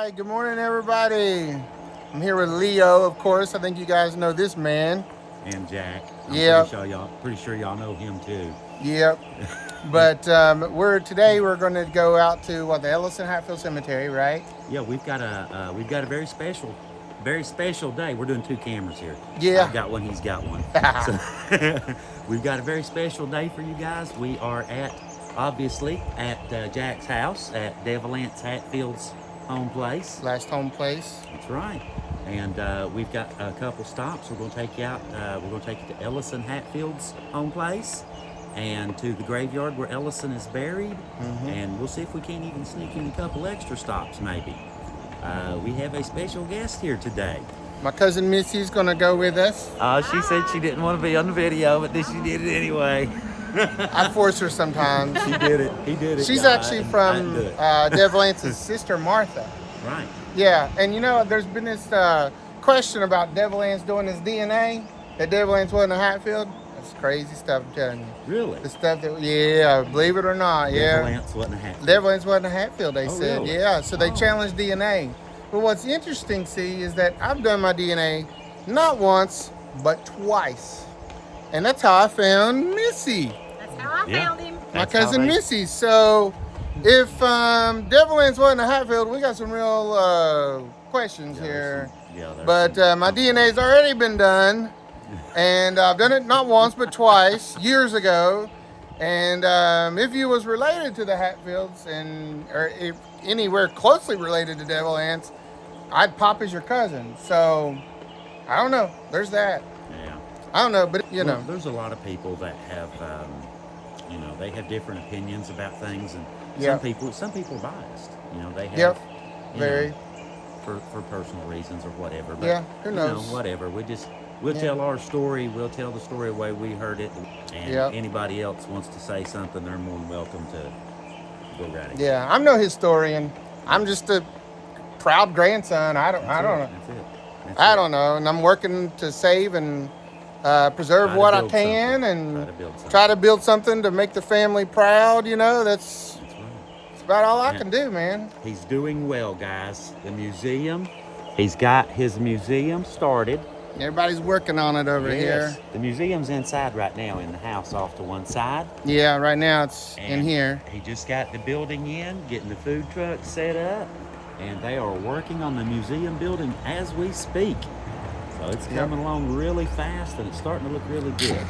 right, good morning, everybody. I'm here with Leo, of course. I think you guys know this man. And Jack. I'm Yep. pretty sure y'all know him too. Yep. But today we're going to go out to the Ellison Hatfield Cemetery, right? Yeah, we've got a very special day. We're doing two cameras here. Yeah. I've got one, he's got one. So we've got a very special day for you guys. We are obviously at Jack's house at Anse Hatfield's home place. Last home place. That's right. And we've got a couple stops. We're going to take you out. We're going to take you to Ellison Hatfield's home place and to the graveyard where Ellison is buried. And we'll see if we can't even sneak in a couple extra stops, maybe. We have a special guest here today. My cousin Missy's going to go with us. She said she didn't want to be on the video, but then she did it anyway. I force her sometimes. She did it. He did it. She's actually from Anse's sister, Martha. Right. Yeah, and there's been this question about Anse doing his DNA, that Anse wasn't a Hatfield. That's crazy stuff, I'm telling you. Really? The stuff that, believe it or not, Anse wasn't a Hatfield. Anse wasn't a Hatfield, they said. Really? Yeah, so they challenged DNA. But what's interesting, see, is that I've done my DNA not once, but twice. And that's how I found Missy. That's how I found him. My cousin Missy. So if Anse wasn't a Hatfield, we got some real questions here. But my DNA's already been done. And I've done it not once, but twice, years ago. And if you was related to the Hatfields or if anywhere closely related to Anse, I'd pop as your cousin. So I don't know. There's that. Yeah. I don't know, but know. There's a lot of people that have, they have different opinions about things, and some people are biased. They have, very, for personal reasons or whatever. But, yeah, who knows? Whatever. We'll tell our story. We'll tell the story the way we heard it, and anybody else wants to say something, they're more than welcome to go right ahead. Yeah, I'm no historian. I'm just a proud grandson. I don't know. That's it. I don't know, and I'm working to save and preserve what I can and try to build something to make the family proud. That's about all I can do, man. He's doing well, guys. The museum, he's got his museum started. Everybody's working on it over here. The museum's inside right now in the house off to one side. Yeah, right now it's in here. He just got the building in, getting the food truck set up, and they are working on the museum building as we speak. So it's coming along really fast, and it's starting to look really good.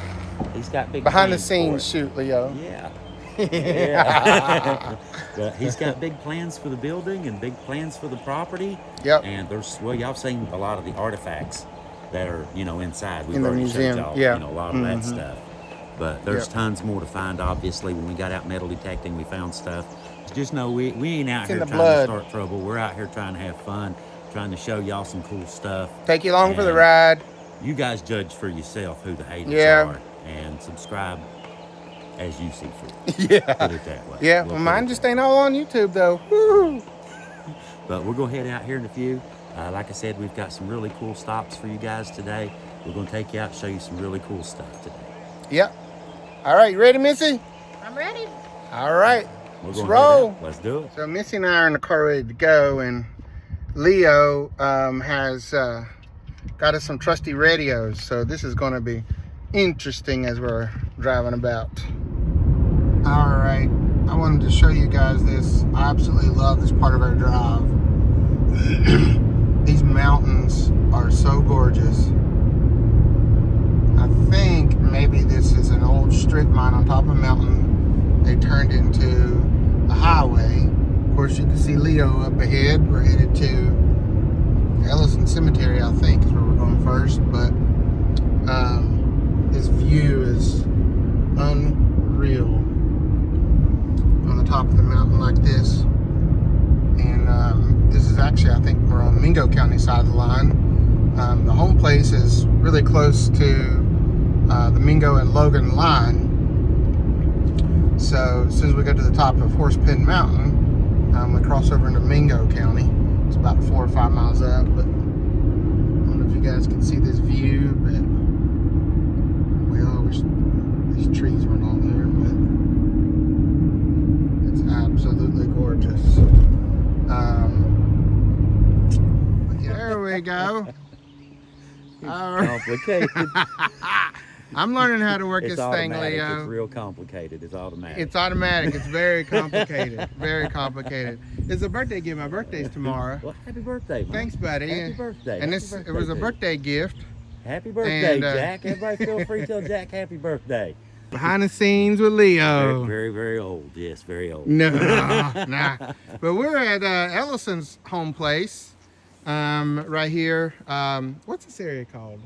He's got big behind the plans scenes shoot, Leo. Yeah. Yeah. But he's got big plans for the building and big plans for the property. Yep. And y'all seen a lot of the artifacts that are, inside. We've in the already museum. showed y'all, a lot of that stuff. But there's tons more to find, obviously. When we got out metal detecting, we found stuff. Just know we ain't out here trying to start trouble. We're out here trying to have fun, trying to show y'all some cool stuff. Take you along for the ride. You guys judge for yourself who the haters are, and subscribe as you see fit. Yeah. Put it that way. Yeah, well, mine just ain't all on YouTube, though. Woo. But we're going to head out here in a few. Like I said, we've got some really cool stops for you guys today. We're going to take you out and show you some really cool stuff today. Yep. All right, you ready, Missy? I'm ready. All right. Let's roll. Let's do it. So Missy and I are in the car ready to go, and Leo has got us some trusty radios. So this is going to be interesting as we're driving about. All right. I wanted to show you guys this. I absolutely love this part of our drive. These mountains are so gorgeous. I think maybe this is an old strip mine on top of a mountain. They turned into a highway. Of course, you can see Leo up ahead. We're headed to Ellison Cemetery, I think, is where we're going first. But this view is unreal on the top of the mountain like this. And this is actually, I think we're on Mingo County side of the line. The home place is really close to the Mingo and Logan line. So as soon as we go to the top of Horsepen Mountain, we cross over into Mingo County. It's about 4 or 5 miles up, but I don't know if you guys can see this view, but I wish these trees weren't on there, but it's absolutely gorgeous. we go. All right. Complicated. I'm learning how to work It's this thing, automatic. Leo. It's real complicated. It's automatic. It's automatic. It's very complicated. Very complicated. It's a birthday gift. My birthday's tomorrow. Well, happy birthday, man. Thanks, buddy. Happy birthday. And Happy this birthday it was a to you. birthday gift. Happy birthday, And, Jack. Everybody feel free to tell Jack happy birthday. Behind the scenes with Leo. Very, very old. Yes, very old. No, nah. But we're at Ellison's home place, right here. What's this area called?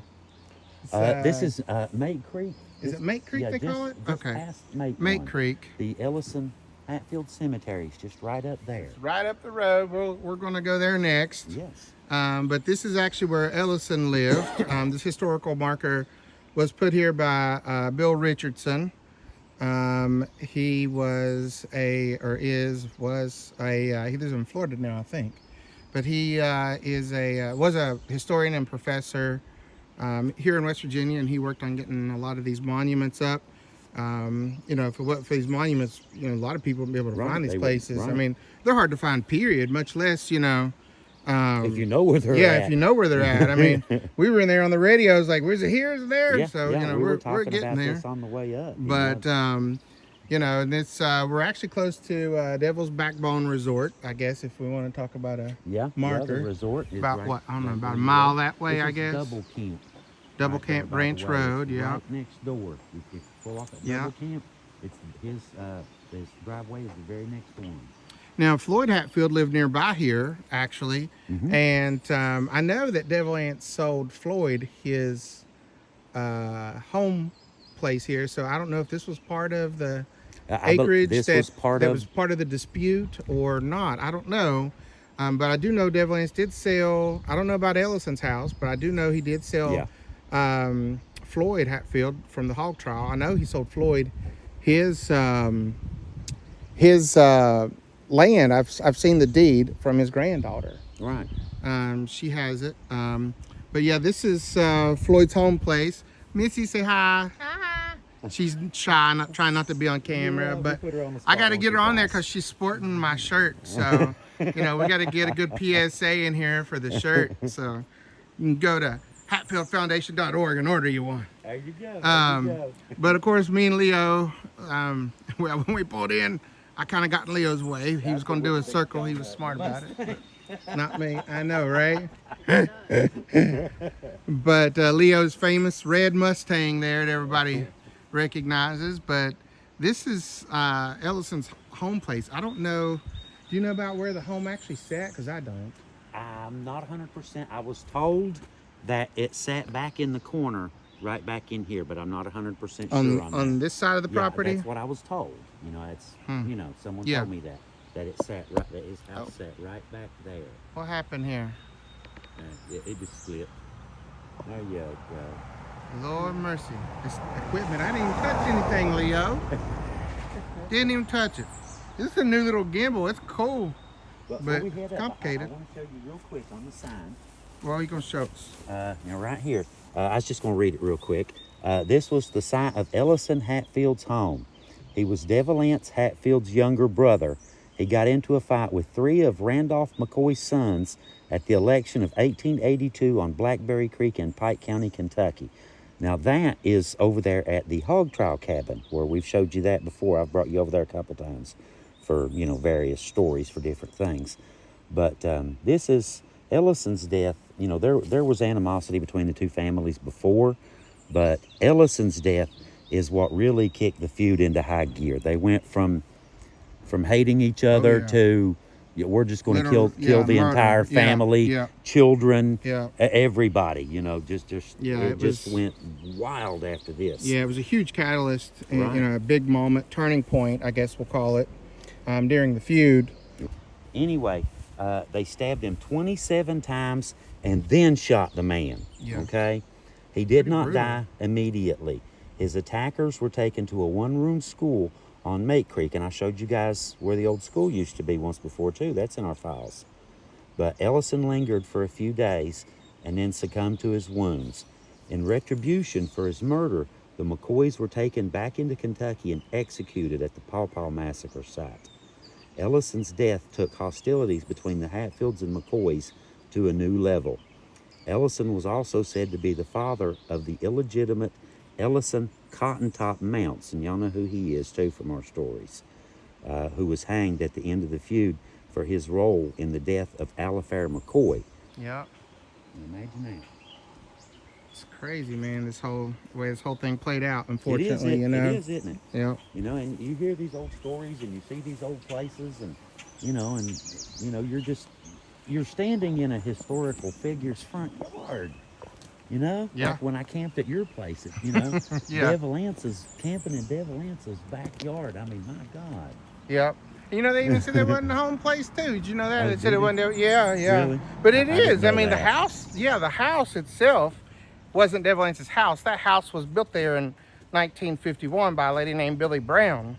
It's, This is Mate Creek. Is it Mate Creek Yeah, they just, call it? just Okay. past Mate Mate Creek. The Ellison Hatfield Cemetery is just right up there. Right up the road. We're going to go there next. Yes. But this is actually where Ellison lived. This historical marker was put here by Bill Richardson. He was he lives in Florida now, I think. But he was a historian and professor here in West Virginia, and he worked on getting a lot of these monuments up. For these monuments, a lot of people would be able to find these places. I mean, they're hard to find, period, much less, If you know where they're at. Yeah, if you know where they're at. I mean, we were in there on the radio. It's like, where's it here? Is it there? Yeah, So, yeah, we're talking getting about there. this on the way up. But, and it's, we're actually close to Devil's Backbone Resort, I guess, if we want to talk about a marker. the resort is About right, what? I don't know, right about where a you mile go. that way, This I is guess. Double Camp. Double right there Camp by the Branch way. Road, It's yeah. Right next door. If you pull off at Yeah. Double Camp, it's his driveway is the very next one. Now, Floyd Hatfield lived nearby here, actually. Mm-hmm. And I know that Devil Anse sold Floyd his home place here. So I don't know if this was part of the acreage this that was part was part of the dispute or not. I don't know. But I do know Devil Anse did sell, I don't know about Ellison's house, but I do know he did sell Floyd Hatfield from the Hog Trial. I know he sold Floyd his land. I've seen the deed from his granddaughter. Right. She has it. But yeah, this is Floyd's home place. Missy, say hi. Hi. She's shy, trying not to be on camera, but I got to get her on there because she's sporting my shirt. So, we got to get a good PSA in here for the shirt. So you can go to hatfieldfoundation.org and order you one. There you go. But of course, me and Leo, when we pulled in, I kind of got in Leo's way. He was going to do a circle. He was smart about it. Not me. I know, right? But Leo's famous red Mustang there that everybody recognizes. But this is Ellison's home place. I don't know. Do you know about where the home actually sat? Because I don't. I'm not 100%. I was told that it sat back in the corner, right back in here, but I'm not 100% sure on that. On this side of the property? That's what I was told. It's, someone told me that it sat right, that his house sat right back there. What happened here? It just slipped. There you go. Lord mercy. This equipment. I didn't even touch anything, Leo. Didn't even touch it. This is a new little gimbal. It's cool. But it's complicated. I want to show you real quick on the sign. Well, you gonna show us? Now right here, I was just going to read it real quick. This was the site of Ellison Hatfield's home. He was Devil Anse Hatfield's younger brother. He got into a fight with 3 of Randolph McCoy's sons at the election of 1882 on Blackberry Creek in Pike County, Kentucky. Now that is over there at the Hog Trial Cabin, where we've showed you that before. I've brought you over there a couple times for, various stories for different things. But this is Ellison's death. There was animosity between the two families before, but Ellison's death is what really kicked the feud into high gear. They went from hating each other to we're just going to kill the murder. entire family, children, everybody. It just went wild after this. Yeah, it was a huge catalyst, and, a big moment, turning point, I guess we'll call it, during the feud. Anyway, they stabbed him 27 times and then shot the man. Yeah. Okay? He did not brutal. die immediately. His attackers were taken to a one-room school on Mate Creek, and I showed you guys where the old school used to be once before too. That's in our files. But Ellison lingered for a few days and then succumbed to his wounds. In retribution for his murder, the McCoys were taken back into Kentucky and executed at the Paw Paw Massacre site. Ellison's death took hostilities between the Hatfields and McCoys to a new level. Ellison was also said to be the father of the illegitimate Ellison Cotton-Top Mounts, and y'all know who he is too from our stories, who was hanged at the end of the feud for his role in the death of Alifair McCoy. Yeah. Imagine that. It's crazy, man. The way this whole thing played out. Unfortunately, you know. It is, isn't it? Yeah. You know, and you hear these old stories, and you see these old places, and you know, you're standing in a historical figure's front yard. You know, yeah. Like when I camped at your place, you know, yeah. camping in Anse's backyard. I mean, my God. Yep. You know, they even said it wasn't a home place too. Did you know that? Oh, they said it wasn't. Yeah. Really? But it is. I mean, that. the house. Yeah, the house itself wasn't Devil Anse's house. That house was built there in 1951 by a lady named Billy Brown.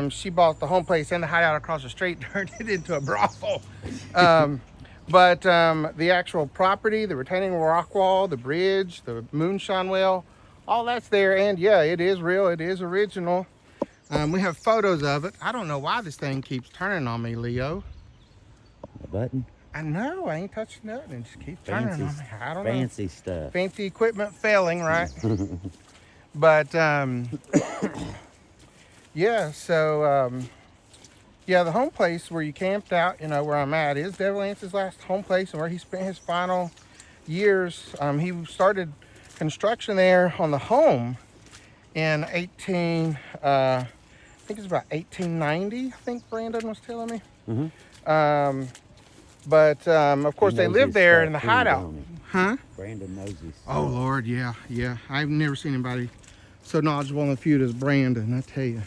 She bought the home place and the hideout across the street, turned it into a brothel. But the actual property, the retaining rock wall, the bridge, the moonshine well, all that's there. And yeah, it is real. It is original. We have photos of it. I don't know why this thing keeps turning on me, Leo. A button? I know. I ain't touching nothing. It just keeps turning on me. I don't know. Fancy stuff. Fancy equipment failing, right? But, yeah, so, yeah, the home place where you camped out, you know, where I'm at, is Devil Anse's last home place and where he spent his final years. He started construction there on the home in I think it's about 1890, I think Brandon was telling me. Mm-hmm. But of course they lived there in the hideout. Huh? Brandon knows his stuff. Oh Lord, yeah. I've never seen anybody so knowledgeable in the feud as Brandon, I tell you.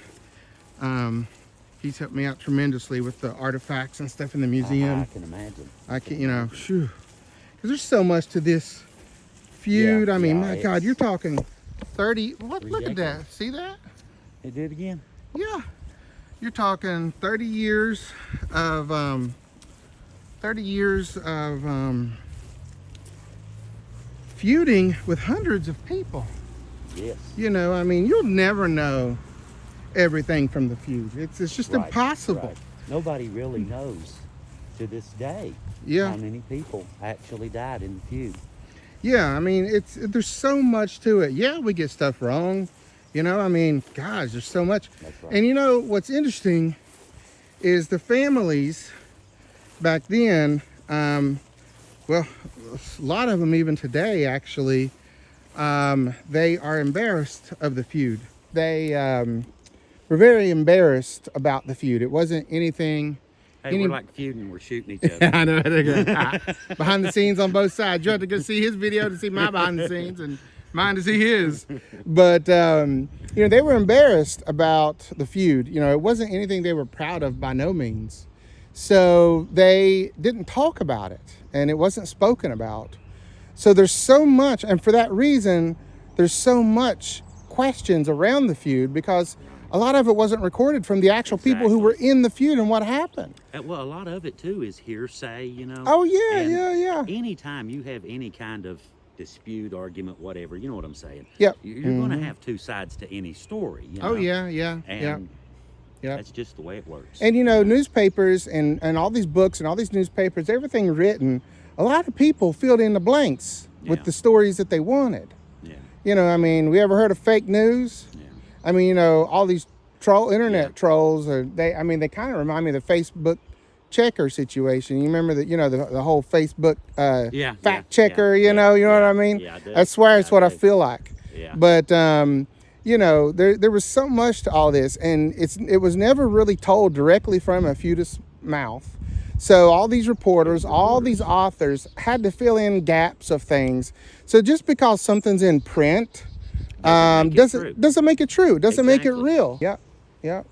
He's helped me out tremendously with the artifacts and stuff in the museum. I can imagine. You know, shoo. Because there's so much to this feud. I mean, my God, you're talking 30. What? Look at that. See that? It did again. Yeah. You're talking 30 years of feuding with hundreds of people. Yes. You know, I mean, you'll never know everything from the feud. It's just impossible. Right. Nobody really knows to this day how many people actually died in the feud. Yeah, I mean, there's so much to it. Yeah, we get stuff wrong. You know, I mean, gosh, there's so much. That's right. And you know, what's interesting is the families back then, well, a lot of them even today, actually, they are embarrassed of the feud. They were very embarrassed about the feud. It wasn't anything. Hey, we're like feuding, we're shooting each other. I know. Behind the scenes on both sides. You have to go see his video to see my behind the scenes and mine to see his. But, you know, they were embarrassed about the feud. You know, it wasn't anything they were proud of by no means. So they didn't talk about it and it wasn't spoken about. So there's so much, and for that reason, there's so much questions around the feud because a lot of it wasn't recorded from the actual people who were in the feud and what happened. Well, a lot of it too is hearsay, you know. Oh yeah, and yeah. Anytime you have any kind of dispute, argument, whatever, you know what I'm saying. Yep. You're going to have two sides to any story. You know? Oh yeah. And that's just the way it works. And you know, newspapers and all these books and all these newspapers, everything written, a lot of people filled in the blanks with the stories that they wanted. Yeah. You know, I mean, we ever heard of fake news? Yeah. I mean, you know, all these internet trolls they kind of remind me of the Facebook checker situation. You remember that, you know, the whole Facebook fact checker, you know what I mean? Yeah, I swear it's what I feel like. Yeah. But you know, there was so much to all this, and it was never really told directly from a feudist's mouth. So all these reporters, all these authors had to fill in gaps of things. So just because something's in print doesn't make it true. Doesn't make it real. Yep.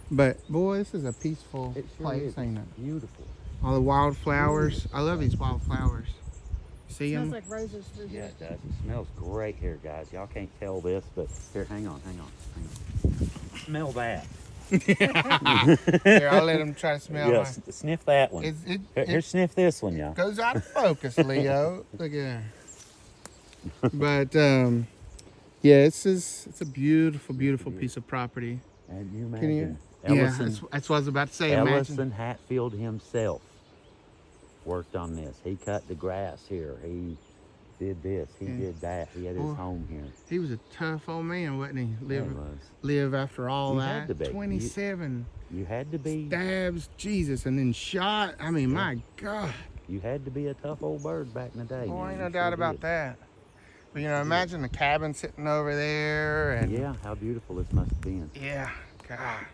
But boy, this is a peaceful place, ain't it? Beautiful. All the wildflowers. I love these wildflowers. See them? Smells like roses through here. Yeah, it does. It smells great here, guys. Y'all can't tell this, but here, hang on. Smell that. Here, I'll let him try to smell mine. Sniff that one. Here, sniff this one, y'all. Goes out of focus, Leo. Look at that. But yeah, it's a beautiful, beautiful piece of property. And you imagine? That's what I was about to say. Ellison Hatfield himself worked on this. He cut the grass here. He did this. He did that. He had his home here. He was a tough old man, wasn't he? Yeah, he was. Live after all You that. had to be. 27 You had to be. stabs, Jesus, and then shot. I mean, my God. You had to be a tough old bird back in the day. Oh, man. ain't You no doubt sure about did. that. But you know, imagine the cabin sitting over there, and Yeah, how beautiful this must have been. yeah, God,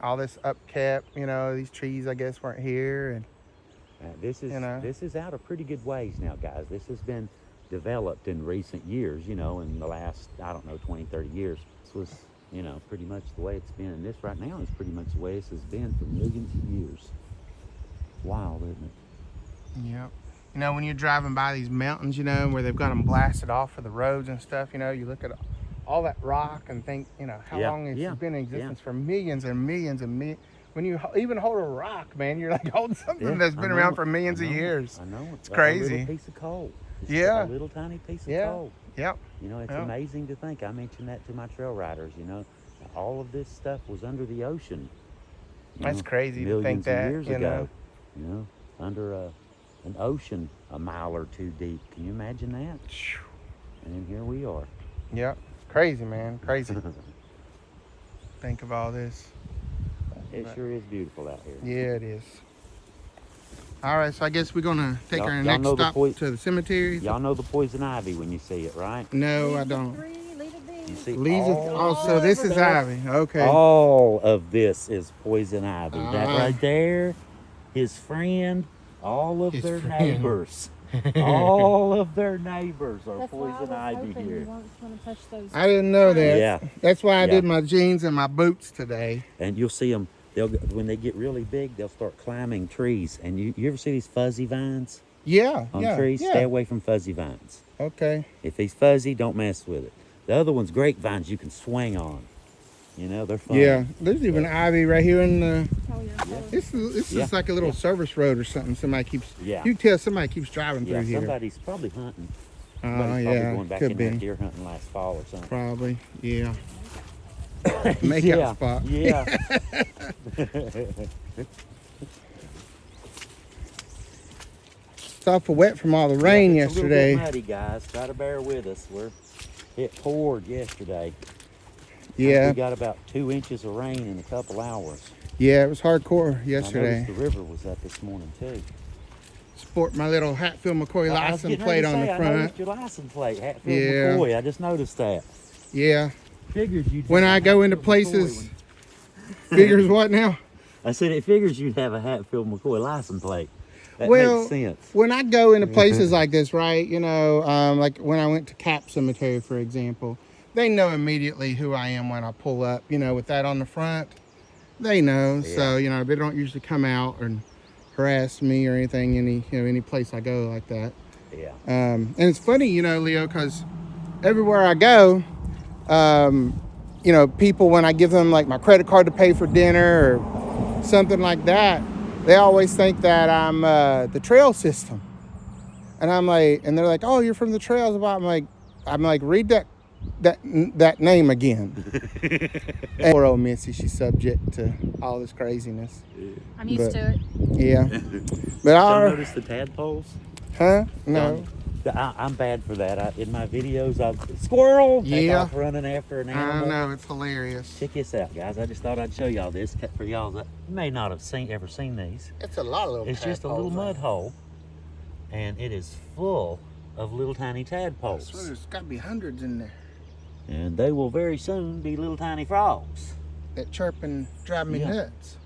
all this upkept. You know, these trees, I guess, weren't here, and This is out a pretty good ways now, guys. This has been developed in recent years, you know, in the last, I don't know, 20, 30 years. This was, you know, pretty much the way it's been. And this right now is pretty much the way this has been for millions of years. Wild, isn't it? yep. You know, when you're driving by these mountains, you know, where they've got them blasted off for the roads and stuff, you know, you look at all that rock and think, you know, how long it's been in existence for millions and millions and millions. When you even hold a rock, man, you're like holding something that's been around for millions of years. I know. It's crazy. A little piece of coal. It's Yeah. A little tiny piece of Yeah. coal. Yep. You know, it's Yeah. amazing to think. I mentioned that to my trail riders, you know. All of this stuff was under the ocean. That's crazy to think millions that, of years you ago. know. You know, under an ocean a mile or two deep. Can you imagine that? And then here we are. Yep. Crazy, man. Crazy. Think of all this. It sure is beautiful out here. Yeah, it is. All right, so I guess we're gonna take our Y'all next know the stop to the cemetery. Y'all know the poison ivy when you see it, right? No, I don't. You see Leaves it. all, Oh, so this is ivy. Okay. all of this is poison ivy. That Ah. right there, his friend, all of His their friend. neighbors. All of their neighbors are That's why I poison was ivy hoping here. you weren't going to touch those. I didn't know that. Yeah. That's why I Yeah. did my jeans and my boots today. And you'll see them, when they get really big, they'll start climbing trees. And you ever see these fuzzy vines Yeah. on yeah. trees? Yeah. Stay away from fuzzy vines. Okay. If he's fuzzy, don't mess with it. The other one's grapevines you can swing on. You know, they're fun. Yeah. There's even ivy right here in the. Oh, yeah. This is Yeah. like a little service road or something. Somebody keeps. Yeah. You can tell somebody keeps driving Yeah, through here. somebody's probably hunting. Oh Somebody's probably yeah. going back Could in there be. deer hunting last fall or something. Probably. Yeah. Make yeah. out spot. Yeah. It's awful wet from all the rain It's yesterday. a little bit muddy, guys. Try to bear with us. It poured yesterday. Yeah. We got about 2 inches of rain in a couple hours. Yeah, it was hardcore I yesterday. noticed the river was up this morning too. Sport my little Hatfield McCoy I was license getting plate ready to on the say, I front. noticed your license plate, Hatfield Yeah. McCoy. I just noticed that. Yeah. Figured you'd When have I a go into Hatfield places, McCoy figures what now? I said it figures you'd have a Hatfield McCoy license plate. That Well, makes sense. When I go into places like this, right, you know, like when I went to Cap Cemetery, for example, they know immediately who I am when I pull up, you know, with that on the front. They know. Yeah. So, you know, they don't usually come out and harass me or anything, any place I go like that. Yeah. And it's funny, you know, Leo, because everywhere I go, you know, people, when I give them like my credit card to pay for dinner or something like that, they always think that I'm the trail system. And I'm like, and they're like, oh, you're from the trails. I'm like, read that name again. And poor old Missy, she's subject to all this craziness. I'm used to it. Yeah. But Don't notice the tadpoles? huh? No. I'm bad for that. In my videos, squirrel. Take Yeah. off running after an I animal. know, it's hilarious. Check this out, guys. I just thought I'd show y'all this for y'all that may not have ever seen these. It's a lot of little It's just a little mud hole, and it is full of little tiny So tadpoles. there's got to be hundreds in there. And they will very soon be little tiny frogs. That chirp and drive me Yeah. nuts.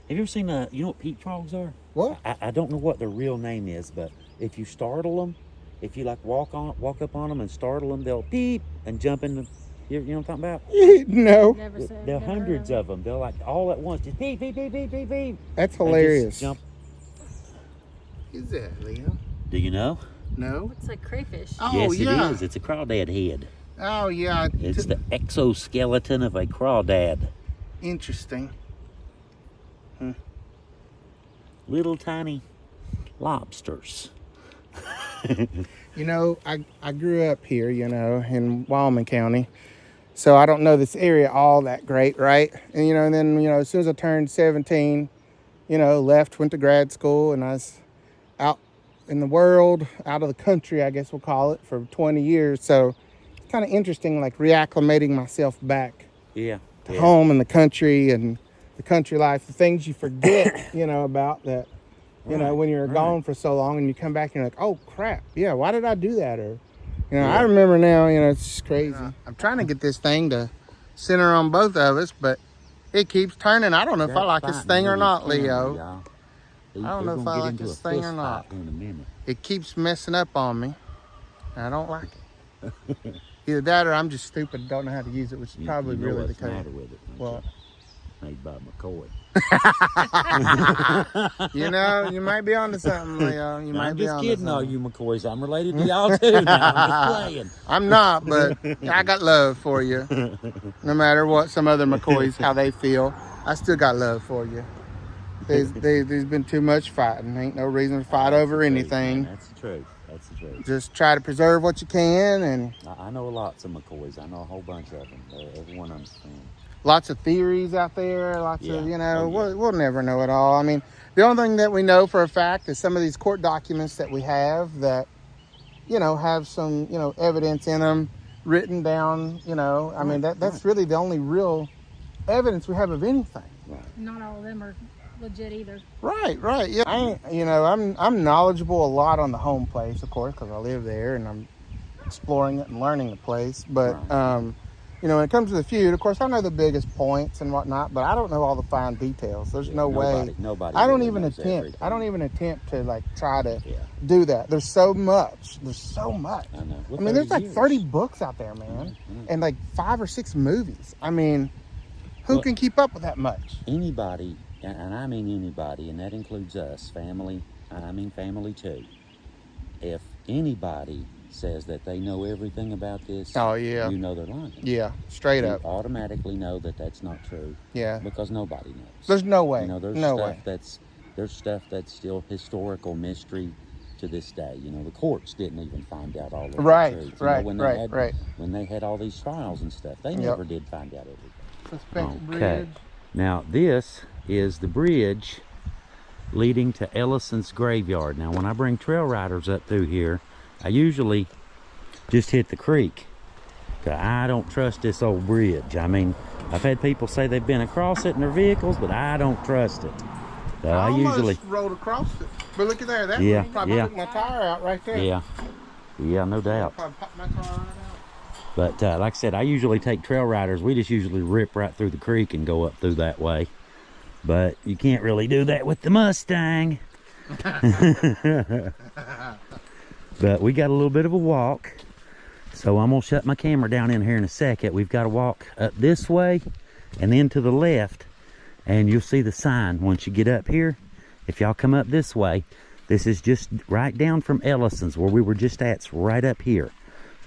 Have you ever seen you know what peat frogs are? What? I don't know what their real name is, but if you startle them, if you like walk up on them and startle them, they'll beep and jump in the. You know what I'm talking about? No. Never said. There are never heard hundreds of of them. They're like all at once, just beep, beep, beep, beep, beep, beep. That's and hilarious. just jump. Is that, Leo? Do you know? No. it. It's like crayfish. Oh, yes, yeah. it is. It's a crawdad head. Oh, yeah. It's the exoskeleton of a crawdad. Interesting. Little tiny lobsters. You know, I grew up here, you know, in Wyoming County. So I don't know this area all that great, right? And, you know, and then, you know, as soon as I turned 17, you know, went to grad school, and I was out in the world, out of the country, I guess we'll call it, for 20 years. So it's kind of interesting, like reacclimating myself back Yeah. to home and the country and the country life, the things you forget, about that, when you're gone for so long and you come back and you're like, oh crap, yeah, why did I do that? Or, I remember now, it's just crazy. I'm trying to get this thing to center on both of us, but it keeps turning. I don't know if I like this thing or not, Leo. I don't know if I like this thing or not. In a minute. It keeps messing up on me. I don't like it. Either that or I'm just stupid and don't know how to use it, which is probably really the case. Matter with it, What? Made by McCoy. You might be onto something, Leo. I'm just kidding, all you McCoys. I'm related to y'all too now. I'm just playing. I'm not, but I got love for you. No matter what some other McCoys, how they feel, I still got love for you. There's been too much fighting. Ain't no reason to fight over anything. That's the truth. That's the truth. Just try to preserve what you can, and I know lots of McCoys. I know a whole bunch of them. Everyone understands. Lots of theories out there. Lots of, we'll never know it all. I mean, the only thing that we know for a fact is some of these court documents that we have that, have some, evidence in them written down. I mean, that's really the only real evidence we have of anything. Right. Not all of them are legit either. Right. Yeah. I'm knowledgeable a lot on the Homeplace, of course, because I live there and I'm exploring it and learning the place. But when it comes to the Feud, of course, I know the biggest points and whatnot, but I don't know all the fine details. There's no way. Nobody. I don't even attempt. I don't even attempt to try to do that. There's so much. I know. I mean, there's like 30 books out there, man, and like 5 or 6 movies. I mean, who can keep up with that much? Anybody. And I mean anybody, and that includes us, family. I mean family too. If anybody says that they know everything about this, you know they're lying. Yeah, straight up. You automatically know that that's not true. Yeah. Because nobody knows. There's no way. There's stuff that's still historical mystery to this day. The courts didn't even find out all of the truth. When they had all these trials and stuff, they never did find out everything. Bridge. Now this is the bridge leading to Ellison's graveyard. Now when I bring trail riders up through here, I usually just hit the creek. I don't trust this old bridge. I mean, I've had people say they've been across it in their vehicles, but I don't trust it. So I usually rode across it. But look at there, that probably took my tire out right there. Yeah, no doubt. Probably popped my tire right out. But like I said, I usually take trail riders. We just usually rip right through the creek and go up through that way. But you can't really do that with the Mustang. But we got a little bit of a walk. So I'm going to shut my camera down in here in a second. We've got to walk up this way and then to the left. And you'll see the sign once you get up here. If y'all come up this way, this is just right down from Ellison's where we were just at. It's right up here.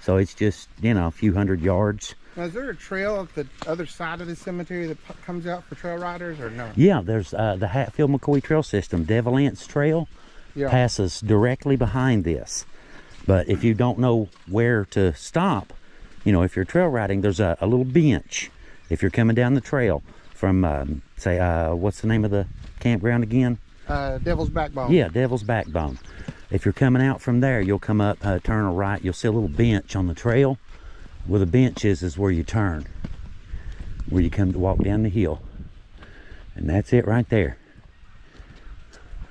So it's just, a few hundred yards. Now, is there a trail at the other side of the cemetery that comes out for trail riders or no? Yeah, there's the Hatfield McCoy Trail System. Devil Anse Trail passes directly behind this. But if you don't know where to stop, if you're trail riding, there's a little bench. If you're coming down the trail from, say, what's the name of the campground again? Devil's Backbone. Yeah, Devil's Backbone. If you're coming out from there, you'll come up, turn a right. You'll see a little bench on the trail. Where the bench is where you turn. Where you come to walk down the hill. And that's it right there.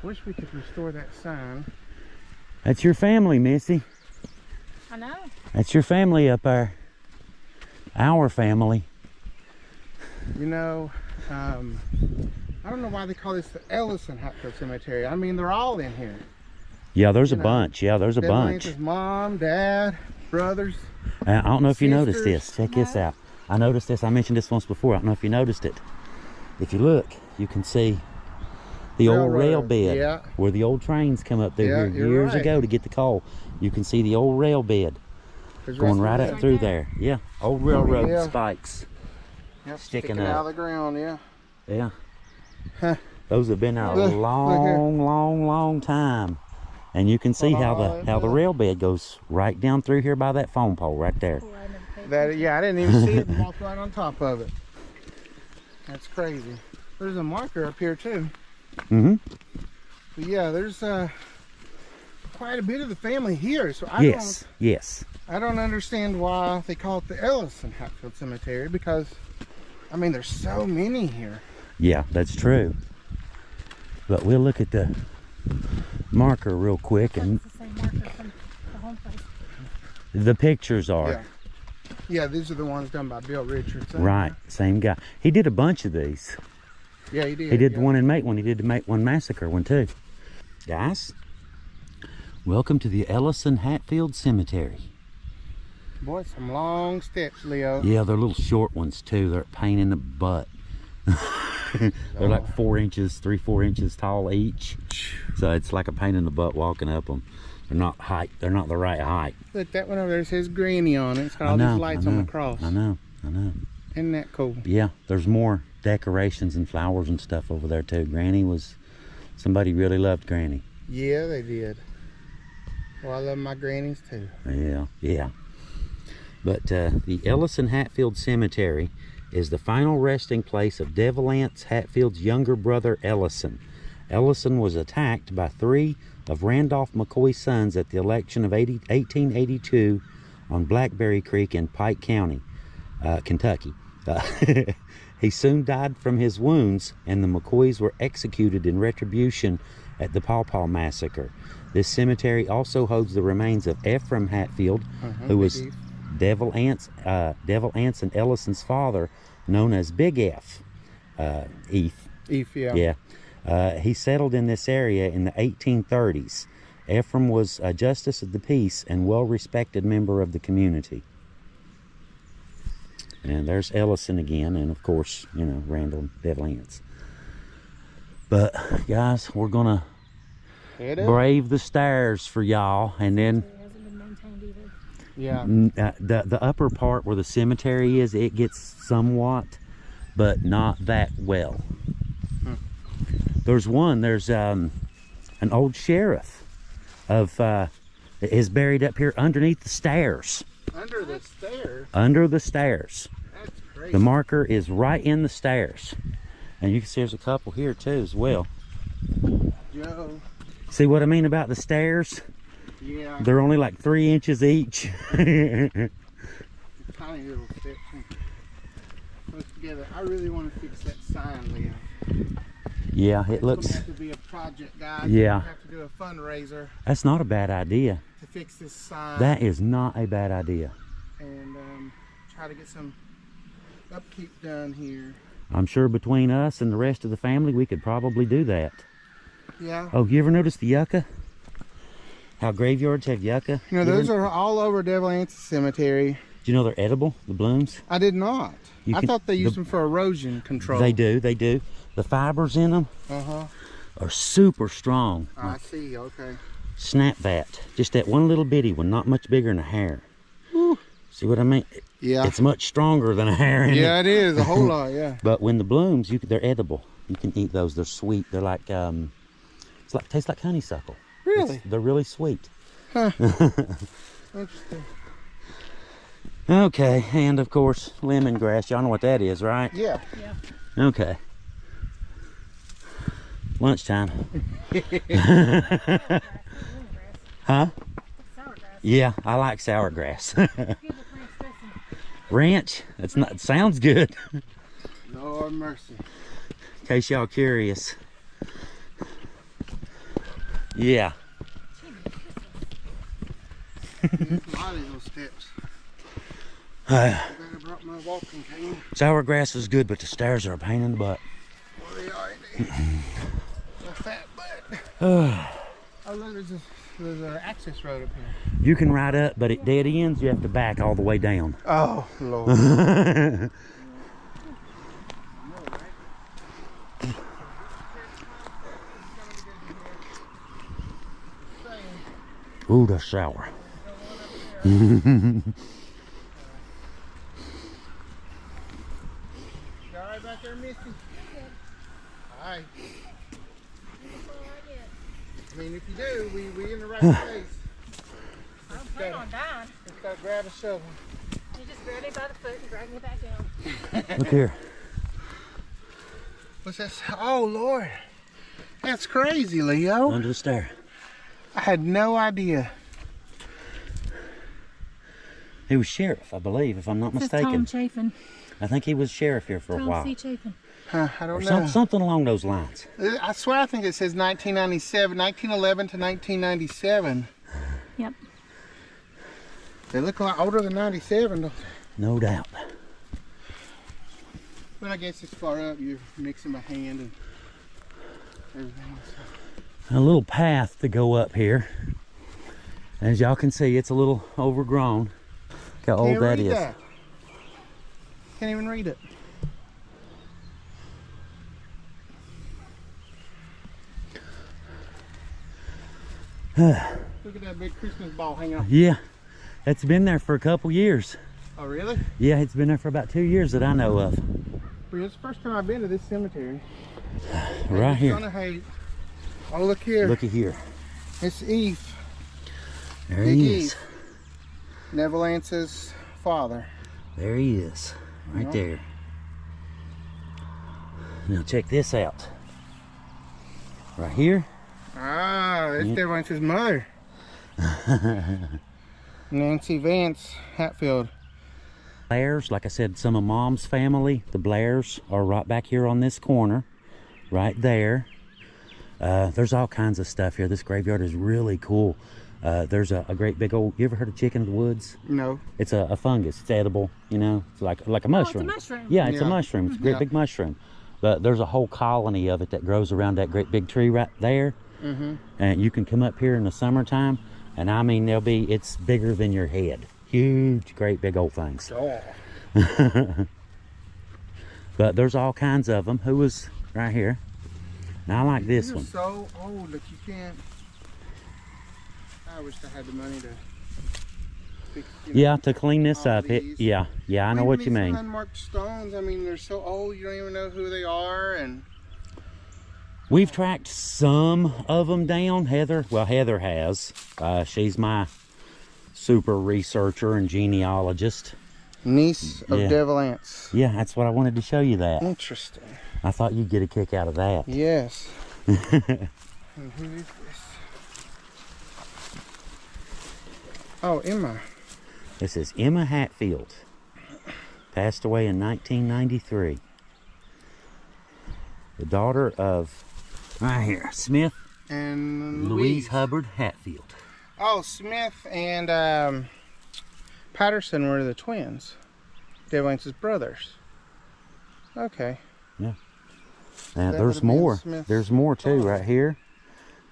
Wish we could restore that sign. That's your family, Missy. I know. That's your family up there. Our family. I don't know why they call this the Ellison Hatfield Cemetery. I mean, they're all in here. Yeah, there's a bunch. Yeah, there's a bunch. His mom, dad, brothers. I don't know if you noticed sisters. this. Check this out. I noticed this. I mentioned this once before. I don't know if you noticed it. If you look, you can see the old rail bed where the old trains come up through here years ago to get the coal. You can see the old rail bed going right up through there. Yeah, old railroad spikes sticking up out of the ground. Yeah. Those have been there a long time. And you can see how the rail bed goes right down through here by that phone pole right there. I didn't even see it and walked right on top of it. That's crazy. There's a marker up here too. Mm-hmm. But yeah, there's quite a bit of the family here, so Yes. I don't understand why they call it the Ellison Hatfield Cemetery, because I mean there's so many here. Yeah, that's true. But we'll look at the marker real quick, and It's the same marker from the home place. the pictures are. Yeah, these are the ones done by Bill Richardson. Right, same guy. He did a bunch of these. Yeah, he did. He did the one in Mate one. He did the Mate one Massacre one too. Guys, welcome to the Ellison Hatfield Cemetery. Boy, some long steps, Leo. Yeah, they're little short ones too. They're a pain in the butt. They're like 4 inches, 3-4 inches tall each. So it's like a pain in the butt walking up them. They're not They're not the right height. Look, that one over there says Granny on it. It's got all these lights on the cross. I know. Isn't that cool? Yeah, there's more decorations and flowers and stuff over there too. Granny was, somebody really loved Granny. Yeah, they did. Well, I love my grannies too. Yeah. But the Ellison Hatfield Cemetery is the final resting place of Devil Anse Hatfield's younger brother, Ellison. Ellison was attacked by 3 of Randolph McCoy's sons at the election of 1882 on Blackberry Creek in Pike County, Kentucky. He soon died from his wounds, and the McCoys were executed in retribution at the Paw Paw Massacre. This cemetery also holds the remains of Ephraim Hatfield, who was Devil Anse and Ellison's father, known as Big F. Eph, yeah. He settled in this area in the 1830s. Ephraim was a justice of the peace and well-respected member of the community. And there's Ellison again, and of course, you know, Randall, Devil Anse. But guys, we're gonna brave the stairs for y'all, and then It hasn't been maintained either. Yeah. the upper part where the cemetery is, it gets somewhat, but not that well. There's an old sheriff of is buried up here underneath the stairs. Under the stairs? Under the stairs. That's crazy. The marker is right in the stairs. And you can see there's a couple here too as well. Joe. See what I mean about the stairs? Yeah. They're only like 3 inches each. Tiny little steps. Close together. I really want to fix that sign, Leo. Yeah, it looks. It's going to have to be a project, guys. Yeah. We have to do a fundraiser That's not a bad idea. to fix this sign. That is not a bad idea. And try to get some upkeep done here. I'm sure between us and the rest of the family, we could probably do that. Yeah. Oh, you ever notice the yucca? How graveyards have yucca? You know, those are all over Devil Anse Cemetery. Do you know they're edible, the blooms? I did not. I thought they used them for erosion control. They do. The fibers in them are super strong. I see, okay. Snap that. Just that one little bitty one, not much bigger than a hair. Whew. See what I mean? Yeah. It's much stronger than a hair. Yeah, it is, a whole lot, yeah. But when the blooms, they're edible. You can eat those. They're sweet. They're like, tastes like honeysuckle. Really? They're really sweet. Huh. Interesting. Okay, and of course, lemongrass. Y'all know what that is, right? Yeah. Yeah. Okay. Lunchtime. Huh? Sourgrass. Yeah, I like sour grass. Give the ranch dressing. Ranch? That's not. It sounds good. Lord mercy. In case y'all curious. Yeah. There's a lot of those steps. I brought my walking cane. Sour grass is good, but the stairs are a pain in the butt. Well, they are indeed. A fat butt. Oh, look, there's an access road up here. You can ride up, but at dead ends, you have to back all the way down. Oh, Lord. Ooh, that's sour. You all right back there, Missy? All right. I mean, if you do, we in the right place. I'm planning on dying. Just gotta grab a shovel. You just grab me by the foot and drag me back down. Look here. What's that? Oh, Lord. That's crazy, Leo. Under the stair. I had no idea. He was sheriff, I believe, if I'm not mistaken. Tom Chafin. I think he was sheriff here for a while. Tom C. Chafin. I don't Or know. something along those lines. I swear I think it says 1997, 1911 to 1997. Yep. They look a lot older than 97, don't they? No doubt. But I guess it's far up. You're mixing by hand and everything. So. A little path to go up here. As y'all can see, it's a little overgrown. Look how old that is. Can't even read it. Look at that big Christmas ball hanging on. Yeah, it's been there for a couple years. Oh, really? Yeah, it's been there for about 2 years that I know of. Well, it's the first time I've been to this cemetery. Right here. Gonna hate. Oh, look here. Looky here. It's Eve. There Big he is. Eve. Neville Anse's father. There he is. Right there. Now check this out. Right here. Ah, that's Neville Anse's mother. Nancy Vance Hatfield. Blairs, like I said, some of Mom's family, the Blairs, are right back here on this corner. Right there. There's all kinds of stuff here. This graveyard is really cool. There's a great big old, you ever heard of chicken of the woods? No. It's a fungus. It's edible, you know. It's like a mushroom. Oh, it's a mushroom. Yeah, it's a Yeah. mushroom. It's a great big mushroom. But there's a whole colony of it that grows around that great big tree right there. And you can come up here in the summertime, and I mean, it's bigger than your head. Huge, great big old things. Oh. But there's all kinds of them. Who was right here? Now I like this These are one. so old that you can't. I wish I had the money to fix, Yeah, to clean this all up. these. Yeah, I know Even what you these mean. Unmarked stones. I mean, they're so old you don't even know who they are, and We've tracked some of them down. Heather has. She's my super researcher and genealogist. niece of Yeah. Devil Anse. Yeah, that's what I wanted to show you that. Interesting. I thought you'd get a kick out of that. Yes. And who is this? Oh, Emma. This is Emma Hatfield. Passed away in 1993. The daughter of, right here, Smith And Louise Hubbard Hatfield. Oh, Smith and Patterson were the twins. Devil Anse's brothers. Okay. And That there's would've been more. Smith's There's more too, father. right here,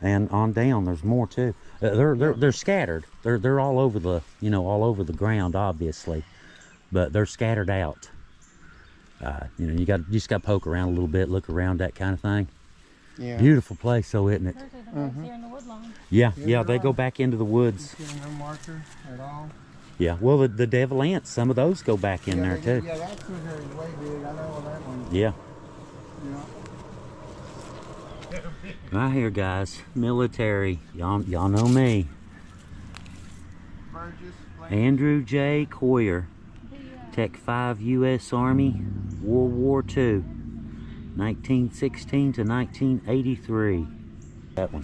and on down. There's more too. They're scattered. They're all over the all over the ground, obviously, but they're scattered out. You just got to poke around a little bit, look around, that kind of thing. Yeah. Beautiful place, though, isn't it? There's even ones here in the woodlawn. Yeah, Yeah, they go back into the woods. No marker at all. Yeah, well, the Devil Ants, some of those go back in there too. Yeah, that cemetery is way big. I know that one. Yeah. Yeah. Right here, guys. Military. Y'all know me. Burgess, Andrew J. Coyer, Tech 5 U.S. Army, World War II, 1916 to 1983. That one.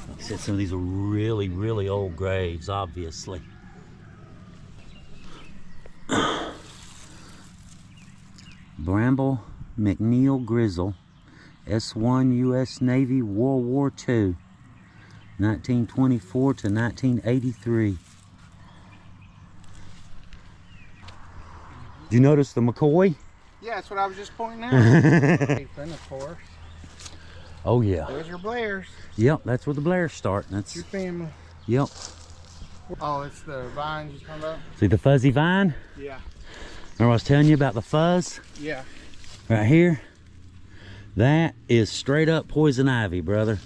Like I said, some of these are really, really old graves, obviously. Bramble McNeil Grizzle, S1 U.S. Navy, World War II, 1924 to 1983. Did you notice the McCoy? Yeah, that's what I was just pointing out. Ethan, of course. Oh yeah. There's your Blairs. Yep, that's where the Blairs start. That's Your family. yep. Oh, it's the vines you're talking about? See the fuzzy vine? Yeah. Remember I was telling you about the fuzz? Yeah. Right here? That is straight up poison ivy, brother.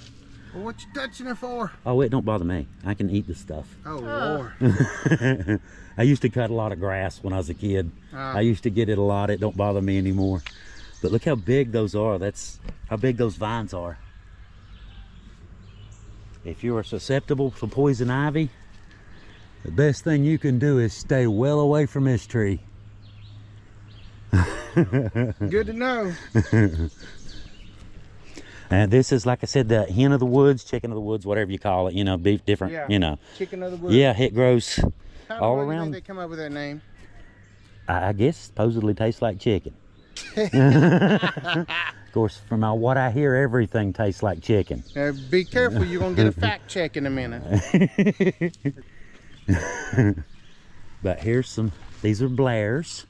Well, what you touching it for? Oh, it don't bother me. I can eat the stuff. Oh, Lord. I used to cut a lot of grass when I was a kid. I used to get it a lot. It don't bother me anymore. But look how big those are. That's how big those vines are. If you are susceptible to poison ivy, the best thing you can do is stay well away from this tree. Good to know. And this is, like I said, the hen of the woods, chicken of the woods, whatever you call it. You know, beef different. Yeah. You know. Chicken of the woods. Yeah, it grows all How do you around. think they come up with that name? I guess supposedly tastes like chicken. Of course, from what I hear, everything tastes like chicken. Be careful, you're gonna get a fact check in a minute. But here's some. These are Blairs,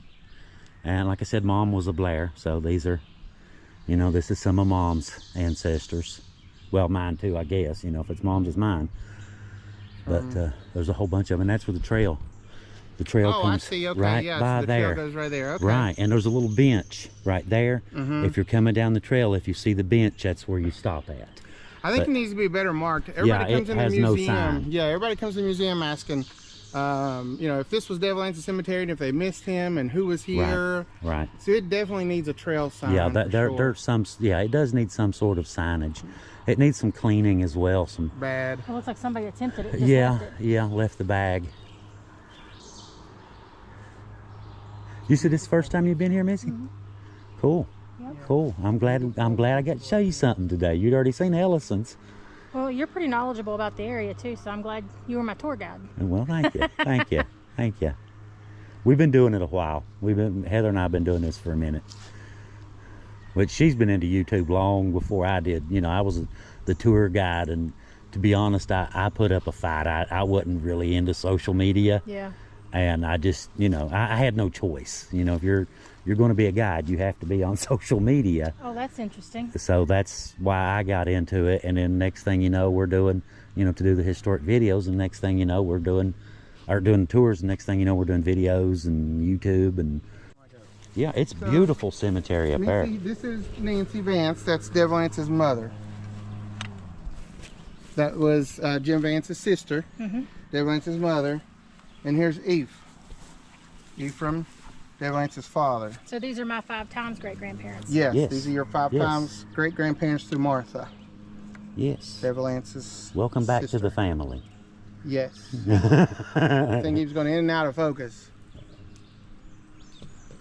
and like I said, Mom was a Blair, so these are, you know, this is some of Mom's ancestors. Well, mine too, I guess. You know, if it's Mom's, it's mine. But there's a whole bunch of them, and that's where the trail. The trail comes I see. Okay, right yeah, by so the there. trail goes right there. Okay. Right, and there's a little bench right there. If you're coming down the trail, if you see the bench, that's where you stop at. I think it needs to be better marked. Everybody comes in the museum. No sign. Yeah, everybody comes to the museum asking, you know, if this was Devil Anse Cemetery and if they missed him and who was here. Right. So it definitely needs a trail sign. Yeah, there's some. Yeah, it does need some sort of signage. It needs some cleaning as well. Some bad. It looks like somebody attempted it. Just yeah, left it. yeah, left the bag. You said this is the first time you've been here, Missy? Cool. Yep. Cool. I'm glad I got to show you something today. You'd already seen Ellison's. Well, you're pretty knowledgeable about the area too, so I'm glad you were my tour guide. Well, thank you. Thank you. Thank you. We've been doing it a while. Heather and I have been doing this for a minute. But she's been into YouTube long before I did. You know, I was the tour guide, and to be honest, I put up a fight. I wasn't really into social media. Yeah. And I just, you know, I had no choice. You know, if you're going to be a guide, you have to be on social media. Oh, that's interesting. So that's why I got into it. And then next thing you know, we're doing, you know, to do the historic videos. And next thing you know, we're doing tours. And next thing you know, we're doing videos and YouTube. And yeah, it's beautiful cemetery up there. This is Nancy Vance. That's Devil Anse's mother. That was Jim Vance's sister. Devil Anse's mother. And here's Ephraim, Devil Anse's father. So these are my 5 times great-grandparents. Yes, these are your 5 times great-grandparents through Martha. Yes. Devil Anse's Welcome back sister. to the family. Yes. I think he was going in and out of focus.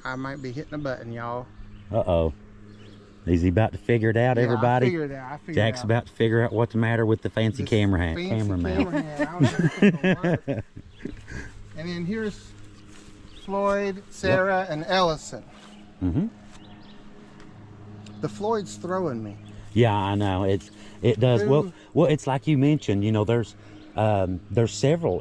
I might be hitting a button, y'all. Uh-oh. Is he about to figure it out, everybody? I figured it out. Jack's about to figure out what's the matter with the fancy cameraman. And then here's Floyd, Sarah, and Ellison. The Floyd's throwing me. Yeah, I know. It does. Well, it's like you mentioned. You know, there's several.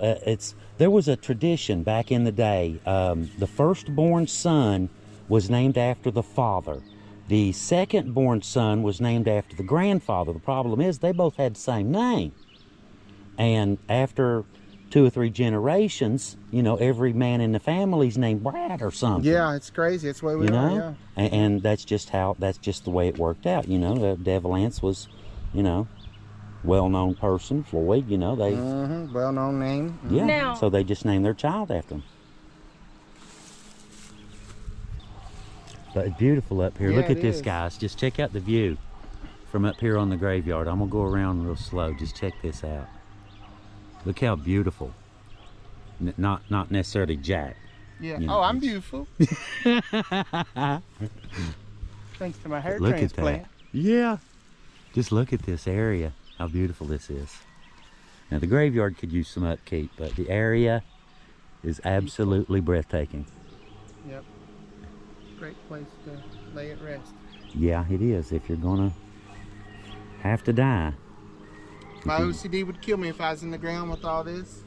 There was a tradition back in the day. The firstborn son was named after the father. The second-born son was named after the grandfather. The problem is they both had the same name. And after 2 or 3 generations, you know, every man in the family's named Brad or something. Yeah, it's crazy. It's the way we are, yeah. And that's just the way it worked out. You know, Devil Anse was, you know, well-known person. Floyd, you know, they well-known name. Yeah. Now, so they just named their child after him. But it's beautiful up here. Yeah, Look at it this, is. guys. Just check out the view from up here on the graveyard. I'm gonna go around real slow. Just check this out. Look how beautiful. Not necessarily Jack. Yeah. You know, I'm beautiful. Thanks to my hair look transplant. at that. Yeah. Just look at this area. How beautiful this is. Now the graveyard could use some upkeep, but the area is absolutely breathtaking. Yep. Great place to lay at rest. Yeah, it is. If you're gonna have to die. My OCD would kill me if I was in the ground with all this.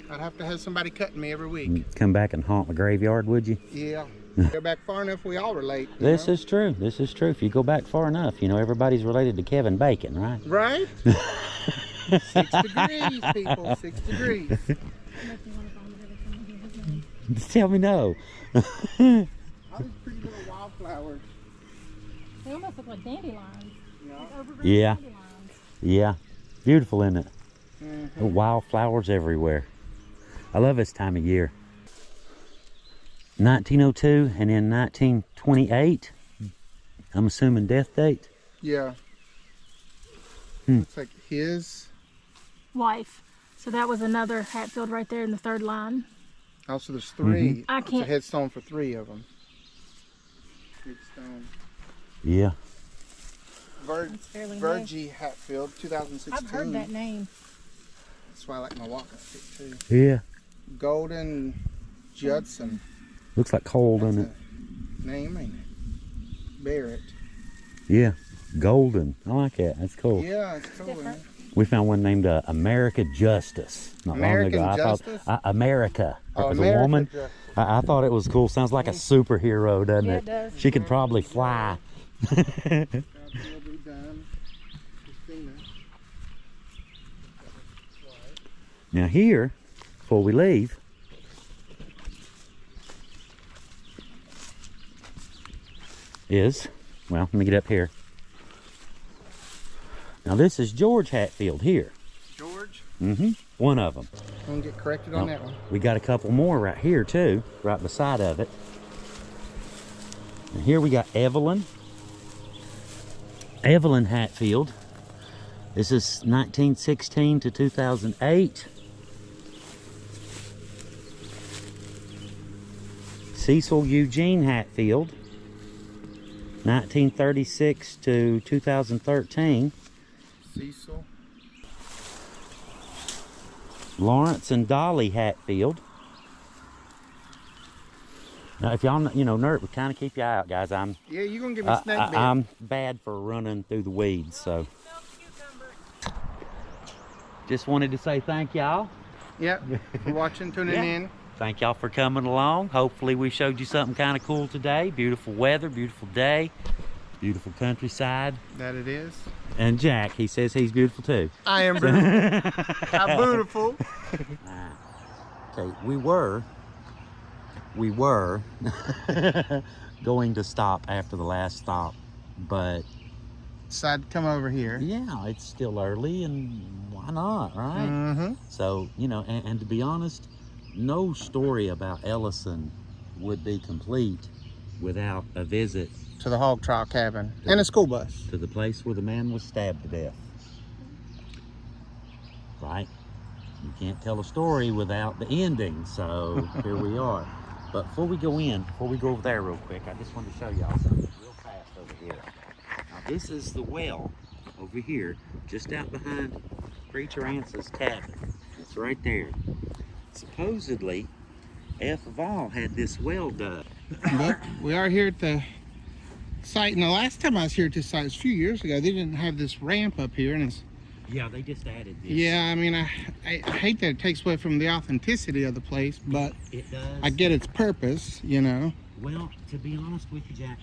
I'd have to have somebody cutting me every week. Come back and haunt the graveyard, would you? Yeah. Go back far enough, we all relate. This is true. This is true. If you go back far enough, you know, everybody's related to Kevin Bacon, right? Right? 6 degrees, people. 6 degrees. Just tell me no. All these pretty little wildflowers. they almost look like dandelions. No. Like overgrown Yeah. dandelions. Yeah. Beautiful, isn't it? Wildflowers everywhere. I love this time of year. 1902 and then 1928. I'm assuming death date. Yeah. Looks like his. Wife. So that was another Hatfield right there in the 3rd line. Also, there's 3. I It's a can't. headstone for 3 of them. Big stone. Yeah. That's fairly new. Virgie Hatfield, 2016. I've heard that name. That's why I like my walking stick too. Yeah. Golden Judson. Looks like coal, doesn't it? Name, ain't it? Barrett. Yeah. Golden. I like that. That's cool. Yeah, it's cool. Different. We found one named America Justice not American long ago. Justice? I thought America. Oh, As America a woman, Justice. I thought it was cool. Sounds like a superhero, doesn't Yeah, it? it does. She could probably fly. Now here, before we leave, is, well, let me get up here. Now this is George Hatfield here. George? Mm-hmm. One of them. I'm gonna get corrected on Now, that one. we got a couple more right here too, right beside of it. And here we got Evelyn Hatfield. This is 1916 to 2008. Cecil Eugene Hatfield, 1936 to 2013. Cecil. Lawrence and Dolly Hatfield. Now, if y'all, nerd, we kind of keep you out, guys. Yeah, you're gonna give me snake bit. I'm bad for running through the weeds, so. Just wanted to say thank y'all. Yep, for watching, tuning in. Thank y'all for coming along. Hopefully we showed you something kind of cool today. Beautiful weather, beautiful day, beautiful countryside. That it is. And Jack, he says he's beautiful too. I am beautiful. I'm beautiful. Okay, we were going to stop after the last stop, but Decided to come over here. yeah, it's still early and why not, right? Mm-hmm. So, and to be honest, no story about Ellison would be complete without a visit To the Hog Trial Cabin. And a school bus. to the place where the man was stabbed to death. Right? You can't tell a story without the ending, so here we are. But before we go over there real quick, I just wanted to show y'all something real fast over here. Now this is the well over here, just out behind Preacher Anse's cabin. It's right there. Supposedly, Eph Of All had this well dug. But we are here at the site, and the last time I was here at this site was a few years ago. They didn't have this ramp up here, and it's, Yeah, they just added this. yeah, I mean, I hate that it takes away from the authenticity of the place, but It does. I get its purpose, Well, to be honest with you, Jack,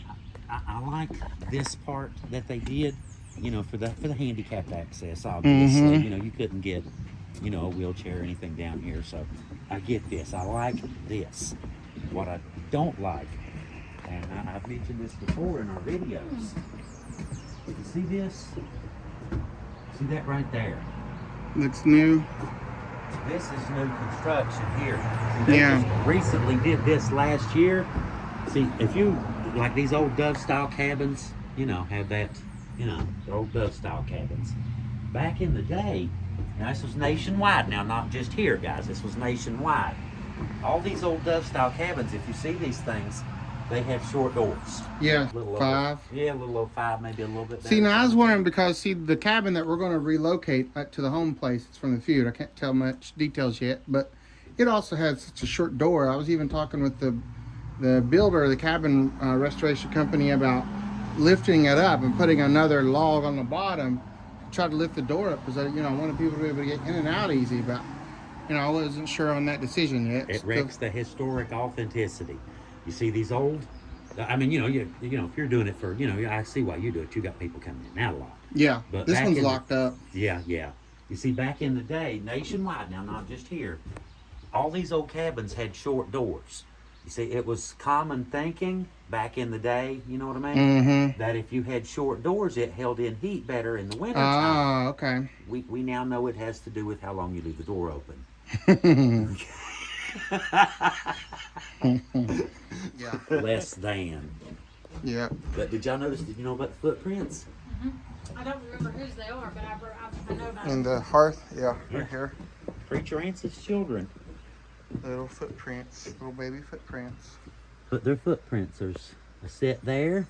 I like this part that they did, for the handicapped access, obviously. Mhm. You couldn't get, a wheelchair or anything down here, so I get this. I like this. What I don't like, and I've mentioned this before in our videos, you see this? See that right there? Looks new. This is new construction here. They Yeah. just recently did this last year. See, if you, like these old Dove style cabins, have that, the old Dove style cabins. Back in the day, now this was nationwide, now not just here, guys, this was nationwide. All these old Dove style cabins, if you see these things, they have short doors. Yeah, A little 5. Over, yeah, a little over 5, maybe a little bit better. See, now I was wondering because, the cabin that we're going to relocate to the home place, it's from the Feud. I can't tell much details yet, but it also has such a short door. I was even talking with the builder of the cabin restoration company about lifting it up and putting another log on the bottom to try to lift the door up because, I wanted people to be able to get in and out easy, but, I wasn't sure on that decision yet. It wrecks the historic authenticity. You see these old, I mean, if you're doing it for, I see why you do it. You got people coming in and out a lot. Yeah, But this back one's in locked up. Yeah. You see, back in the day, nationwide, now not just here, all these old cabins had short doors. You see, it was common thinking back in the day, you know what I mean? Mm-hmm. That if you had short doors, it held in heat better in the winter time. Ah, okay. We now know it has to do with how long you leave the door open. Yeah. Less than. Yeah. But did y'all notice, did you know about the footprints? I don't remember whose they are, but I know about And the hearth, yeah, right here. Preacher Anse's children. Little footprints, little baby footprints. But their footprints, there's a set there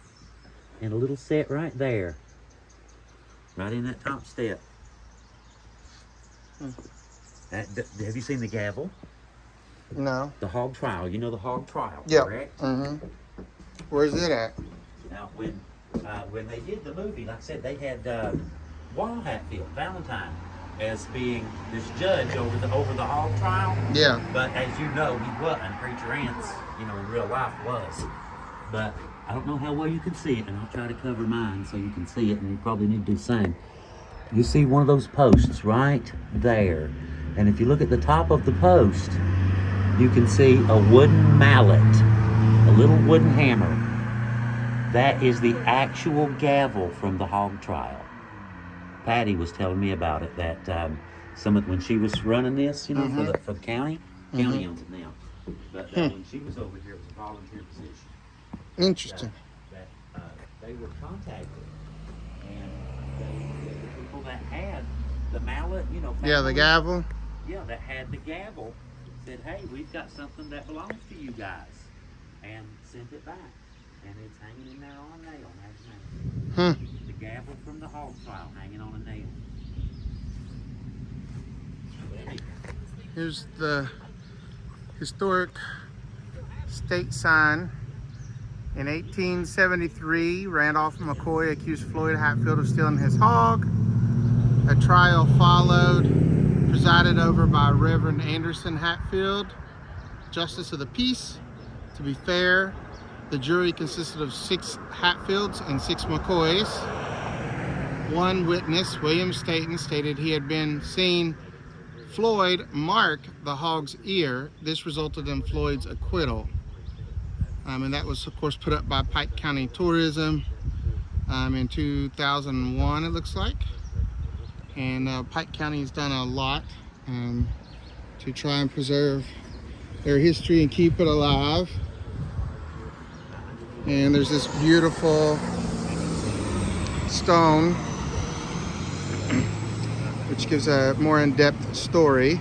and a little set right there. Right in that top step. Have you seen the gavel? No. The Hog Trial. You know the Hog Trial, Yep. correct? Mm-hmm. Where's it at? Now, when they did the movie, like I said, they had Wall Hatfield, Valentine, as being this judge over the Hog Trial. Yeah. But as you know, he wasn't. Preacher Anse, you know, in real life was. But I don't know how well you can see it, and I'll try to cover mine so you can see it, and you probably need to do the same. You see one of those posts right there. And if you look at the top of the post, you can see a wooden mallet, a little wooden hammer. That is the actual gavel from the Hog Trial. Patty was telling me about it, that when she was running this, you know, for the county owns it now. But when she was over here, it was a volunteer position. Interesting. They were contacted, and the people that had the mallet, you know. Yeah, the gavel. Yeah, that had the gavel, said, hey, we've got something that belongs to you guys, and sent it back. And it's hanging in there on a nail. The gavel from the Hog Trial hanging on a nail. Here's the historic state sign. In 1873, Randolph McCoy accused Floyd Hatfield of stealing his hog. A trial followed, presided over by Reverend Ellison Hatfield, Justice of the Peace. To be fair, the jury consisted of 6 Hatfields and 6 McCoys. One witness, William Staten, stated he had been seen Floyd mark the hog's ear. This resulted in Floyd's acquittal. And that was, of course, put up by Pike County Tourism in 2001, it looks like. And Pike County has done a lot to try and preserve their history and keep it alive. And there's this beautiful stone which gives a more in-depth story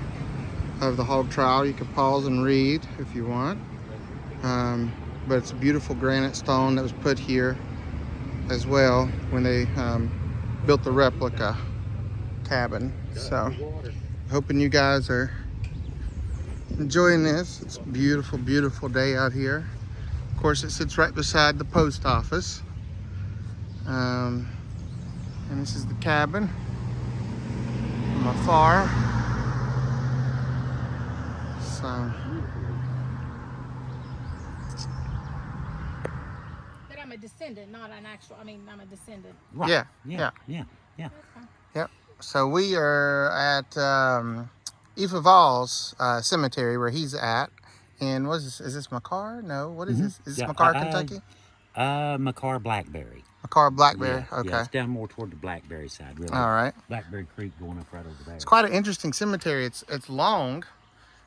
of the Hog Trial. You can pause and read if you want. But it's a beautiful granite stone that was put here as well when they built the replica cabin. So hoping you guys are enjoying this. It's a beautiful, beautiful day out here. Of course, it sits right beside the post office. And this is the cabin from afar. So I'm a descendant, not an actual, I'm a descendant. Right. Yeah. That's So we are at Eph Of All's cemetery where he's at. And what is this? Is this McCarr? No. What is this? Is this McCarr, Kentucky? McCarr Blackberry. McCarr Blackberry. Yeah, okay. Yeah, it's down more toward the Blackberry side, really. All right. Blackberry Creek going up right over there. It's quite an interesting cemetery. It's long,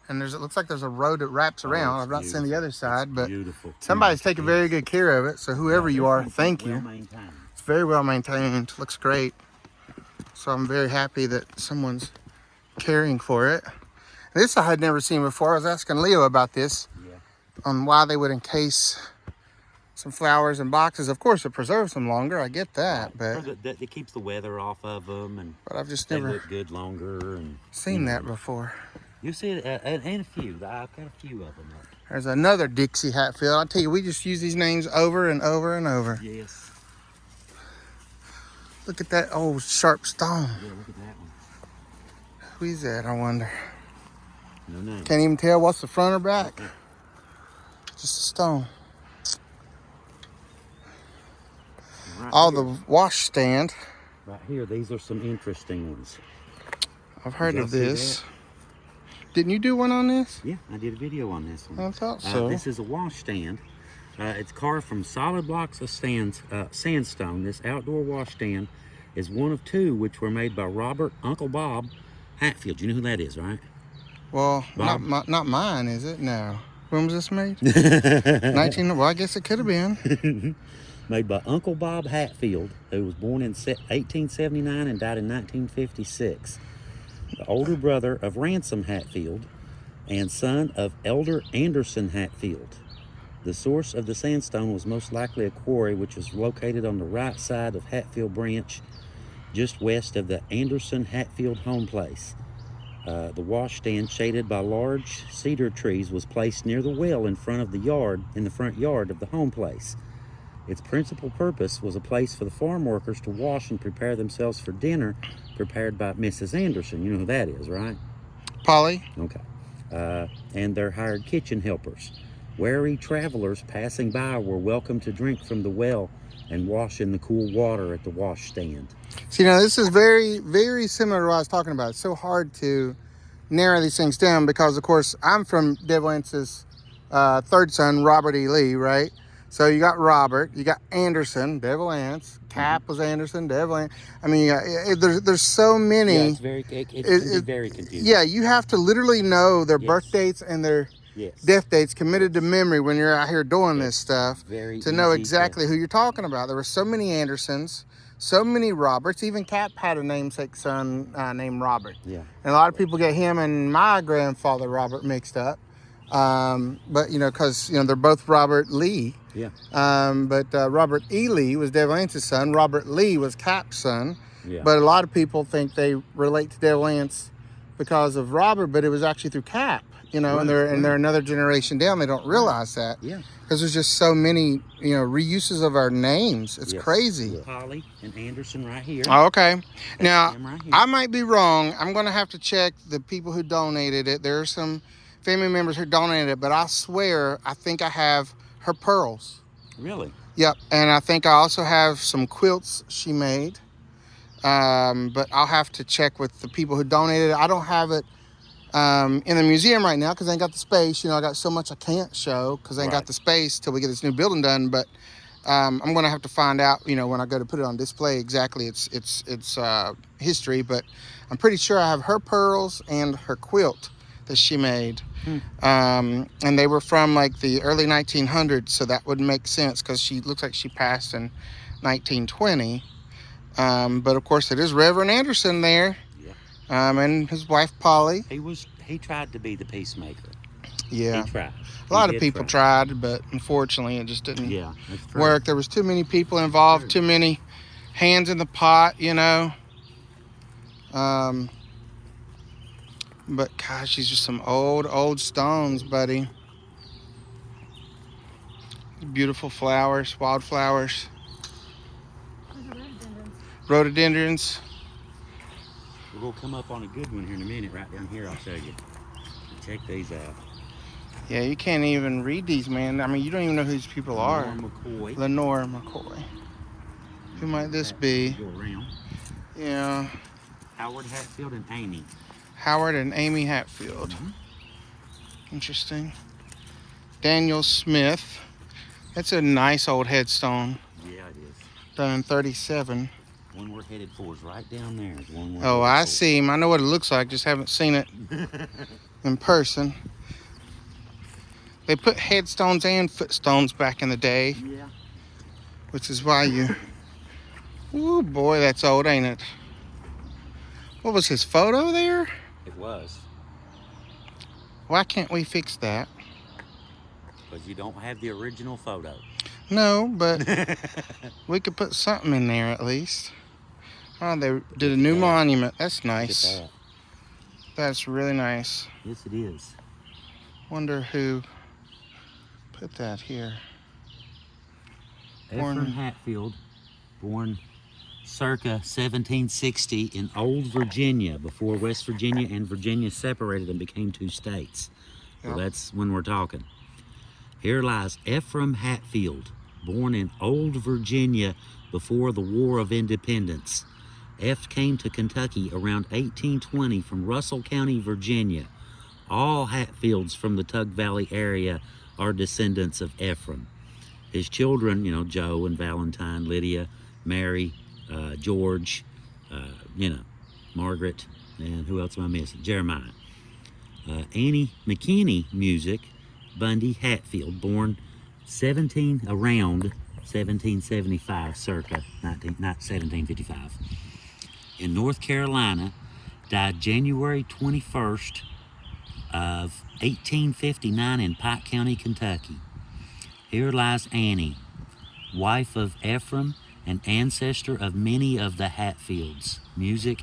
and it looks like there's a road that wraps around. I've not seen the other side, but beautiful. Somebody's taking very good care of it. So whoever you are, thank you. Well-maintained. It's very well maintained. Looks great. So I'm very happy that someone's caring for it. This I had never seen before. I was asking Leo about this, on why they would encase some flowers in boxes. Of course, it preserves them longer. I get that, but It keeps the weather off of them, and I've just they never look good longer. And seen that before. You see it, and a few. I've got a few of them up. There's another Dixie Hatfield. I tell you, we just use these names over and over and over. Yes. Look at that old sharp stone. Yeah, look at that one. Who's that, I wonder? No name. Can't even tell what's the front or back. Just a stone. Right The wash stand. Right here, these are some interesting ones. I've heard of Did y'all see this. Didn't you do one on this? Yeah, I did a video on this one. I thought so. This is a wash stand. It's carved from solid blocks of sandstone. This outdoor wash stand is one of 2 which were made by Robert Uncle Bob Hatfield. You know who that is, right? Well, Bob? not mine, is it? No. When was this made? 19. Well, I guess it could have been. Made by Uncle Bob Hatfield, who was born in 1879 and died in 1956. The older brother of Ransom Hatfield and son of Elder Anderson Hatfield. The source of the sandstone was most likely a quarry which was located on the right side of Hatfield Branch just west of the Ellison Hatfield home place. The washstand, shaded by large cedar trees, was placed near the well in the front yard of the home place. Its principal purpose was a place for the farm workers to wash and prepare themselves for dinner prepared by Mrs. Anderson. You know who that is, right? Polly? Okay. And their hired kitchen helpers. Wary travelers passing by were welcome to drink from the well and wash in the cool water at the washstand. See, now this is very, very similar to what I was talking about. It's so hard to narrow these things down because, of course, I'm from Devil Anse's third son, Robert E. Lee, right? So you got Robert, you got Anderson, Devil Anse, Cap was Anderson, Devil Anse. I mean, there's so many. Yeah, it can be very confusing. Yeah, you have to literally know their birth dates and their death dates committed to memory when you're out here doing this stuff to know exactly who you're talking about. There were so many Andersons, so many Roberts. Even Cap had a namesake son named Robert. Yeah. And a lot of people get him and my grandfather Robert mixed up. But, because, they're both Robert Lee. Yeah. But Robert E. Lee was Devil Anse's son. Robert Lee was Cap's son. Yeah. But a lot of people think they relate to Devil Anse because of Robert, but it was actually through Cap. And they're another generation down. They don't realize that. Yeah. Because there's just so many, reuses of our names. It's crazy. Yeah. Polly and Anderson right here. Oh, okay. Now, right here. I might be wrong. I'm going to have to check the people who donated it. There are some family members who donated it, but I swear, I think I have her pearls. Really? Yep. And I think I also have some quilts she made. But I'll have to check with the people who donated it. I don't have it in the museum right now because I ain't got the space. I got so much I can't show because I ain't got the space till we get this new building done. But I'm going to have to find out, when I go to put it on display, exactly its history. But I'm pretty sure I have her pearls and her quilt that she made. And they were from like the early 1900s, so that would make sense because she looks like she passed in 1920. But of course, it is Reverend Anderson there. And his wife Polly. He tried to be the peacemaker. Yeah. He tried. A lot of people tried, but unfortunately it just didn't work. There was too many people involved, too many hands in the pot, But gosh, these are some old stones, buddy. Beautiful flowers, wildflowers. Rhododendrons. We're going to come up on a good one here in a minute. Right down here, I'll show you. Check these out. Yeah, you can't even read these, man. I mean, you don't even know who these people are. Lenore McCoy. Who might this be? Go around. Yeah. Howard Hatfield and Amy. Howard and Amy Hatfield. Interesting. Daniel Smith. That's a nice old headstone. Yeah, it is. Done in 37. One we're headed for is right down there. Oh, I see him. I know what it looks like. Just haven't seen it in person. They put headstones and footstones back in the day. Yeah. Which is why you... Ooh, boy, that's old, ain't it? What was his photo there? It was. Why can't we fix that? Because you don't have the original photo. No, but we could put something in there at least. Oh, they did a new monument. That's nice. Look at that. That's really nice. Yes, it is. Wonder who put that here. Eph Hatfield, born circa 1760 in Old Virginia, before West Virginia and Virginia separated and became two states. So that's when we're talking. Here lies Ephraim Hatfield, born in Old Virginia before the War of Independence. Eph came to Kentucky around 1820 from Russell County, Virginia. All Hatfields from the Tug Valley area are descendants of Ephraim. His children, Joe and Valentine, Lydia, Mary, George, Margaret, and who else am I missing? Jeremiah. Annie McKinney Music, Bundy Hatfield, born around 1775, circa 1755. In North Carolina, died January 21st of 1859 in Pike County, Kentucky. Here lies Annie, wife of Ephraim an ancestor of many of the Hatfields, music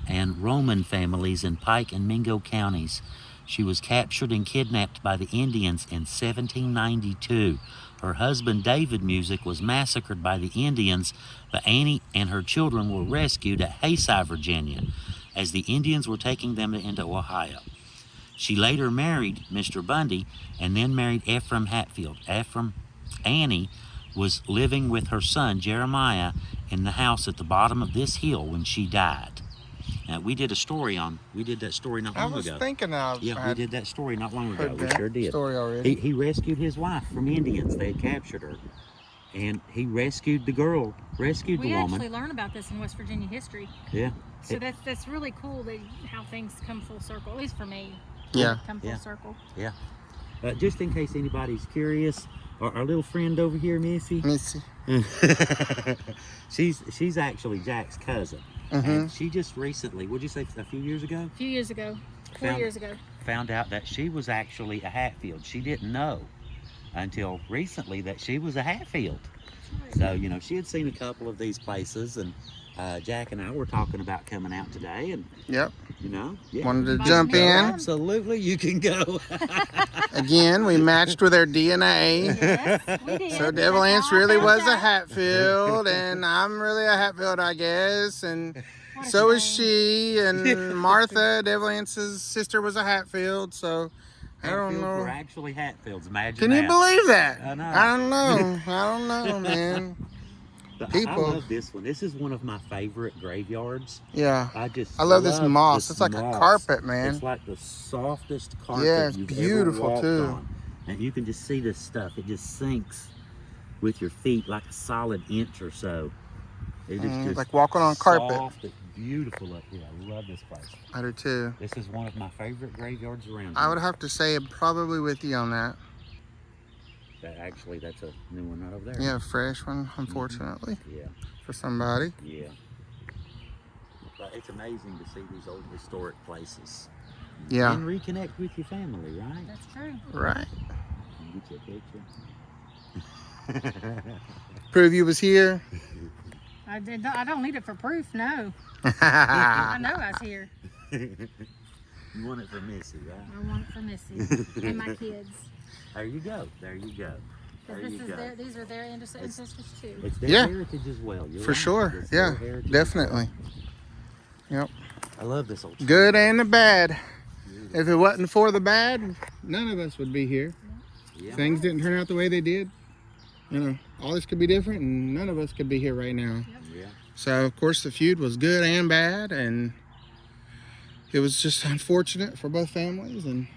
and Roman families in Pike and Mingo counties. She was captured and kidnapped by the Indians in 1792. Her husband, David Music, was massacred by the Indians, but Annie and her children were rescued at Hayside, Virginia, as the Indians were taking them into Ohio. She later married Mr. Bundy and then married Ephraim Hatfield. Annie was living with her son, Jeremiah, in the house at the bottom of this hill when she died. Now, we did that story not long ago. I was thinking of. Yeah, we did that story not long ago. Heard We that sure did. story already. He rescued his wife from Indians. They had captured her. And he rescued the girl, rescued the We woman. actually learn about this in West Virginia history. Yeah. So that's really cool how things come full circle, at least for me. Yeah. Come full circle. Yeah. Just in case anybody's curious, our little friend over here, Missy. Missy. she's actually Jack's cousin. And she just recently, what'd you say, a few years ago? A few years ago. 4 years ago. Found out that she was actually a Hatfield. She didn't know until recently that she was a Hatfield. So, you know, she had seen a couple of these places, and Jack and I were talking about coming out today, and Yep. you know, Wanted to jump in. Absolutely, you can go. Again, we matched with their DNA. Yes, we did. So Devil Anse really was a Hatfield, and I'm really a Hatfield, I guess. And so is she. And Martha, Devil Anse's sister, was a Hatfield. So I don't Hatfields know. were actually Hatfields. Imagine Can that. you believe that? I know. I don't know, man. But People. I love this one. This is one of my favorite graveyards. Yeah. I love this moss. this It's like moss. a carpet, man. It's like the softest carpet Yeah, it's you've beautiful, ever walked too. on. And you can just see this stuff. It just sinks with your feet like a solid inch or so. It is just like walking on carpet. Soft, it's beautiful up here. I love this place. I do too. This is one of my favorite graveyards around. I would have to say I'm probably with you on that. Actually, that's a new one right over there. Yeah, a fresh one, unfortunately, Yeah. for somebody. Yeah. But it's amazing to see these old historic places. Yeah. And reconnect with your family, right? That's true. Right. Get you a picture. Prove you was here. I don't need it for proof, no. I know I was here. You want it for Missy, right? I want it for Missy and my kids. There you go. There you go. There you go. These are their ancestors too. It's their Yeah. heritage as well. You're For right. sure. It's their Yeah, heritage. definitely. Yep. I love this old Good and the bad. If it wasn't for the bad, none of us would be here. Yeah. Things didn't turn out the way they did. You know, all this could be different, and none of us could be here right now. Yeah. So, of course, the feud was good and bad, and it was just unfortunate for both families, and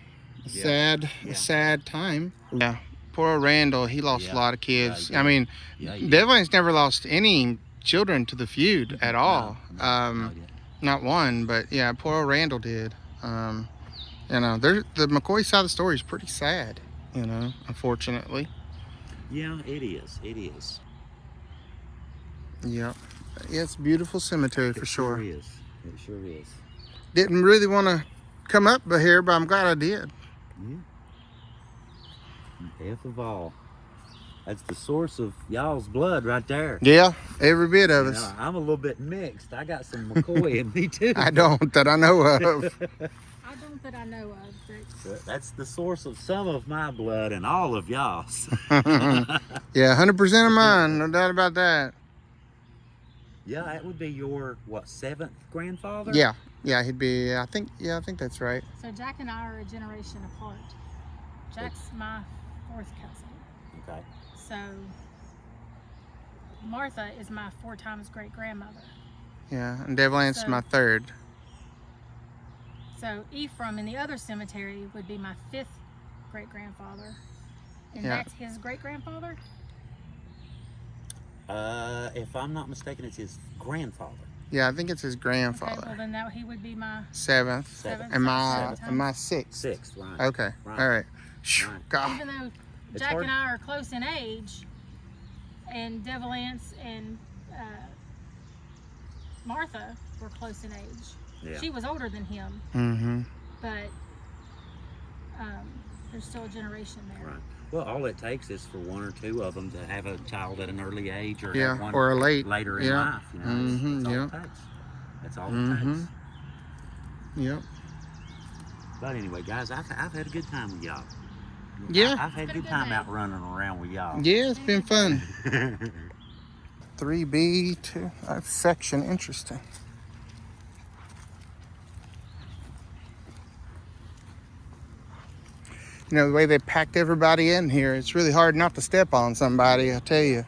a sad time. Yeah, poor old Randall, he lost a lot of kids. Yeah, I mean, Yeah. Devil Anse never lost any children to the feud at all. No, Not one, but yeah, poor old Randall did. You know, the McCoy side of the story is pretty sad, you know, unfortunately. Yeah, it is. It is. Yep. Yeah, it's a beautiful cemetery for sure. It sure is. It sure is. Didn't really want to come up here, but I'm glad I did. Yeah. Eph Of All. That's the source of y'all's blood right there. Yeah, every bit of You us. know, I'm a little bit mixed. I got some McCoy in me too. I don't, that I know of. I don't that I know of, but That's the source of some of my blood and all of y'all's. Yeah, 100% of mine, no doubt about that. Yeah, that would be your, what, 7th grandfather? Yeah, he'd be, I think that's right. so Jack and I are a generation apart. Jack's my 4th cousin. Okay. So Martha is my 4 times great grandmother. Yeah, and Devil Anse is my 3rd. So Ephraim in the other cemetery would be my 5th great grandfather. And Yeah. that's his great grandfather? If I'm not mistaken, it's his grandfather. Yeah, I think it's his Okay, grandfather. well then he would be my 7th. Seventh. And my 6th. 6th, right. Okay, Right. all right. Shoo, Right. God. even though It's Jack hard. and I are close in age, and Devil Anse and Martha were close in age. Yeah. She was older than him, Mm-hmm. but there's still a generation there. Right. Well, all it takes is for one or two of them to have a child at an early age, or Yeah, have one or a later in life. You know, that's all it takes. Yep. But anyway, guys, I've had a good time with y'all. Yeah. I've had a good time out running around with y'all. Yeah, it's been fun. 3B2, that section, interesting. You know, the way they packed everybody in here, it's really hard not to step on somebody, I tell you.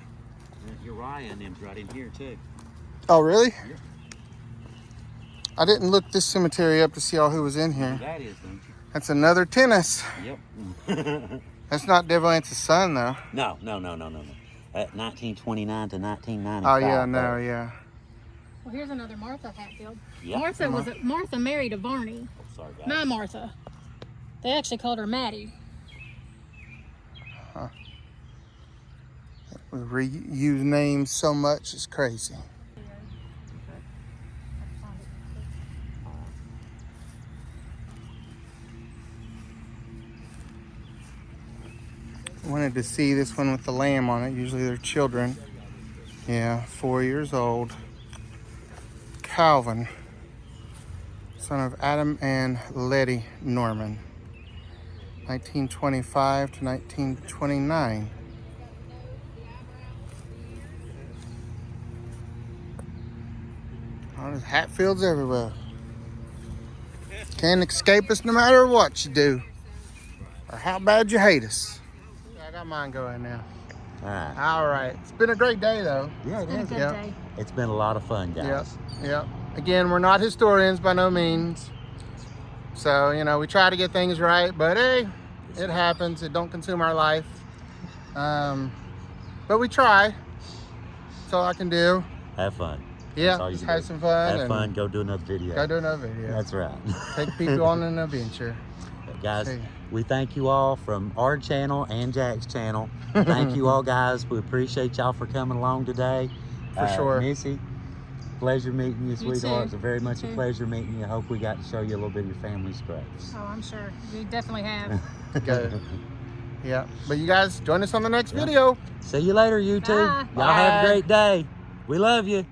Uriah and them's right in here, too. Oh, really? Yeah. I didn't look this cemetery up to see all who was in here. That is, don't you? That's another tennis. Yep. That's not Devil Anse's son, though. No. 1929 to 1995. Oh, yeah, no, yeah. Well, here's another Martha Hatfield. Yep. Martha married a Barney. Oh, sorry, guys. My Martha. They actually called her Maddie. Huh. We reuse names so much, it's crazy. Wanted to see this one with the lamb on it. Usually they're children. Yeah, 4 years old. Calvin, son of Adam and Letty Norman. 1925 to 1929. Oh, there's Hatfields everywhere. Can't escape us no matter what you do, or how bad you hate us. I got mine going now. All right. It's been a great day, though. Yeah, it It's been a is. good day. It's been a lot of fun, guys. Yep. Again, we're not historians by no means. So, you know, we try to get things right, but hey, it happens. It don't consume our life. But we try. That's all I can do. Have fun. Yeah, That's all you just can have do. some fun. Have fun. Go do another video. Go do another video. That's right. Take people on an adventure. Guys, See. we thank you all from our channel and Jack's channel. Thank you all, guys. We appreciate y'all for coming along today. For sure. Missy, pleasure meeting you, sweetheart. too. It's very much You a too. pleasure meeting you. I hope we got to show you a little bit of your family's graves. Oh, I'm sure. You definitely have. Good. Yeah. But you guys join us on the next Yeah. video. See you later, YouTube. Bye. Y'all have Bye. a great day. We love you.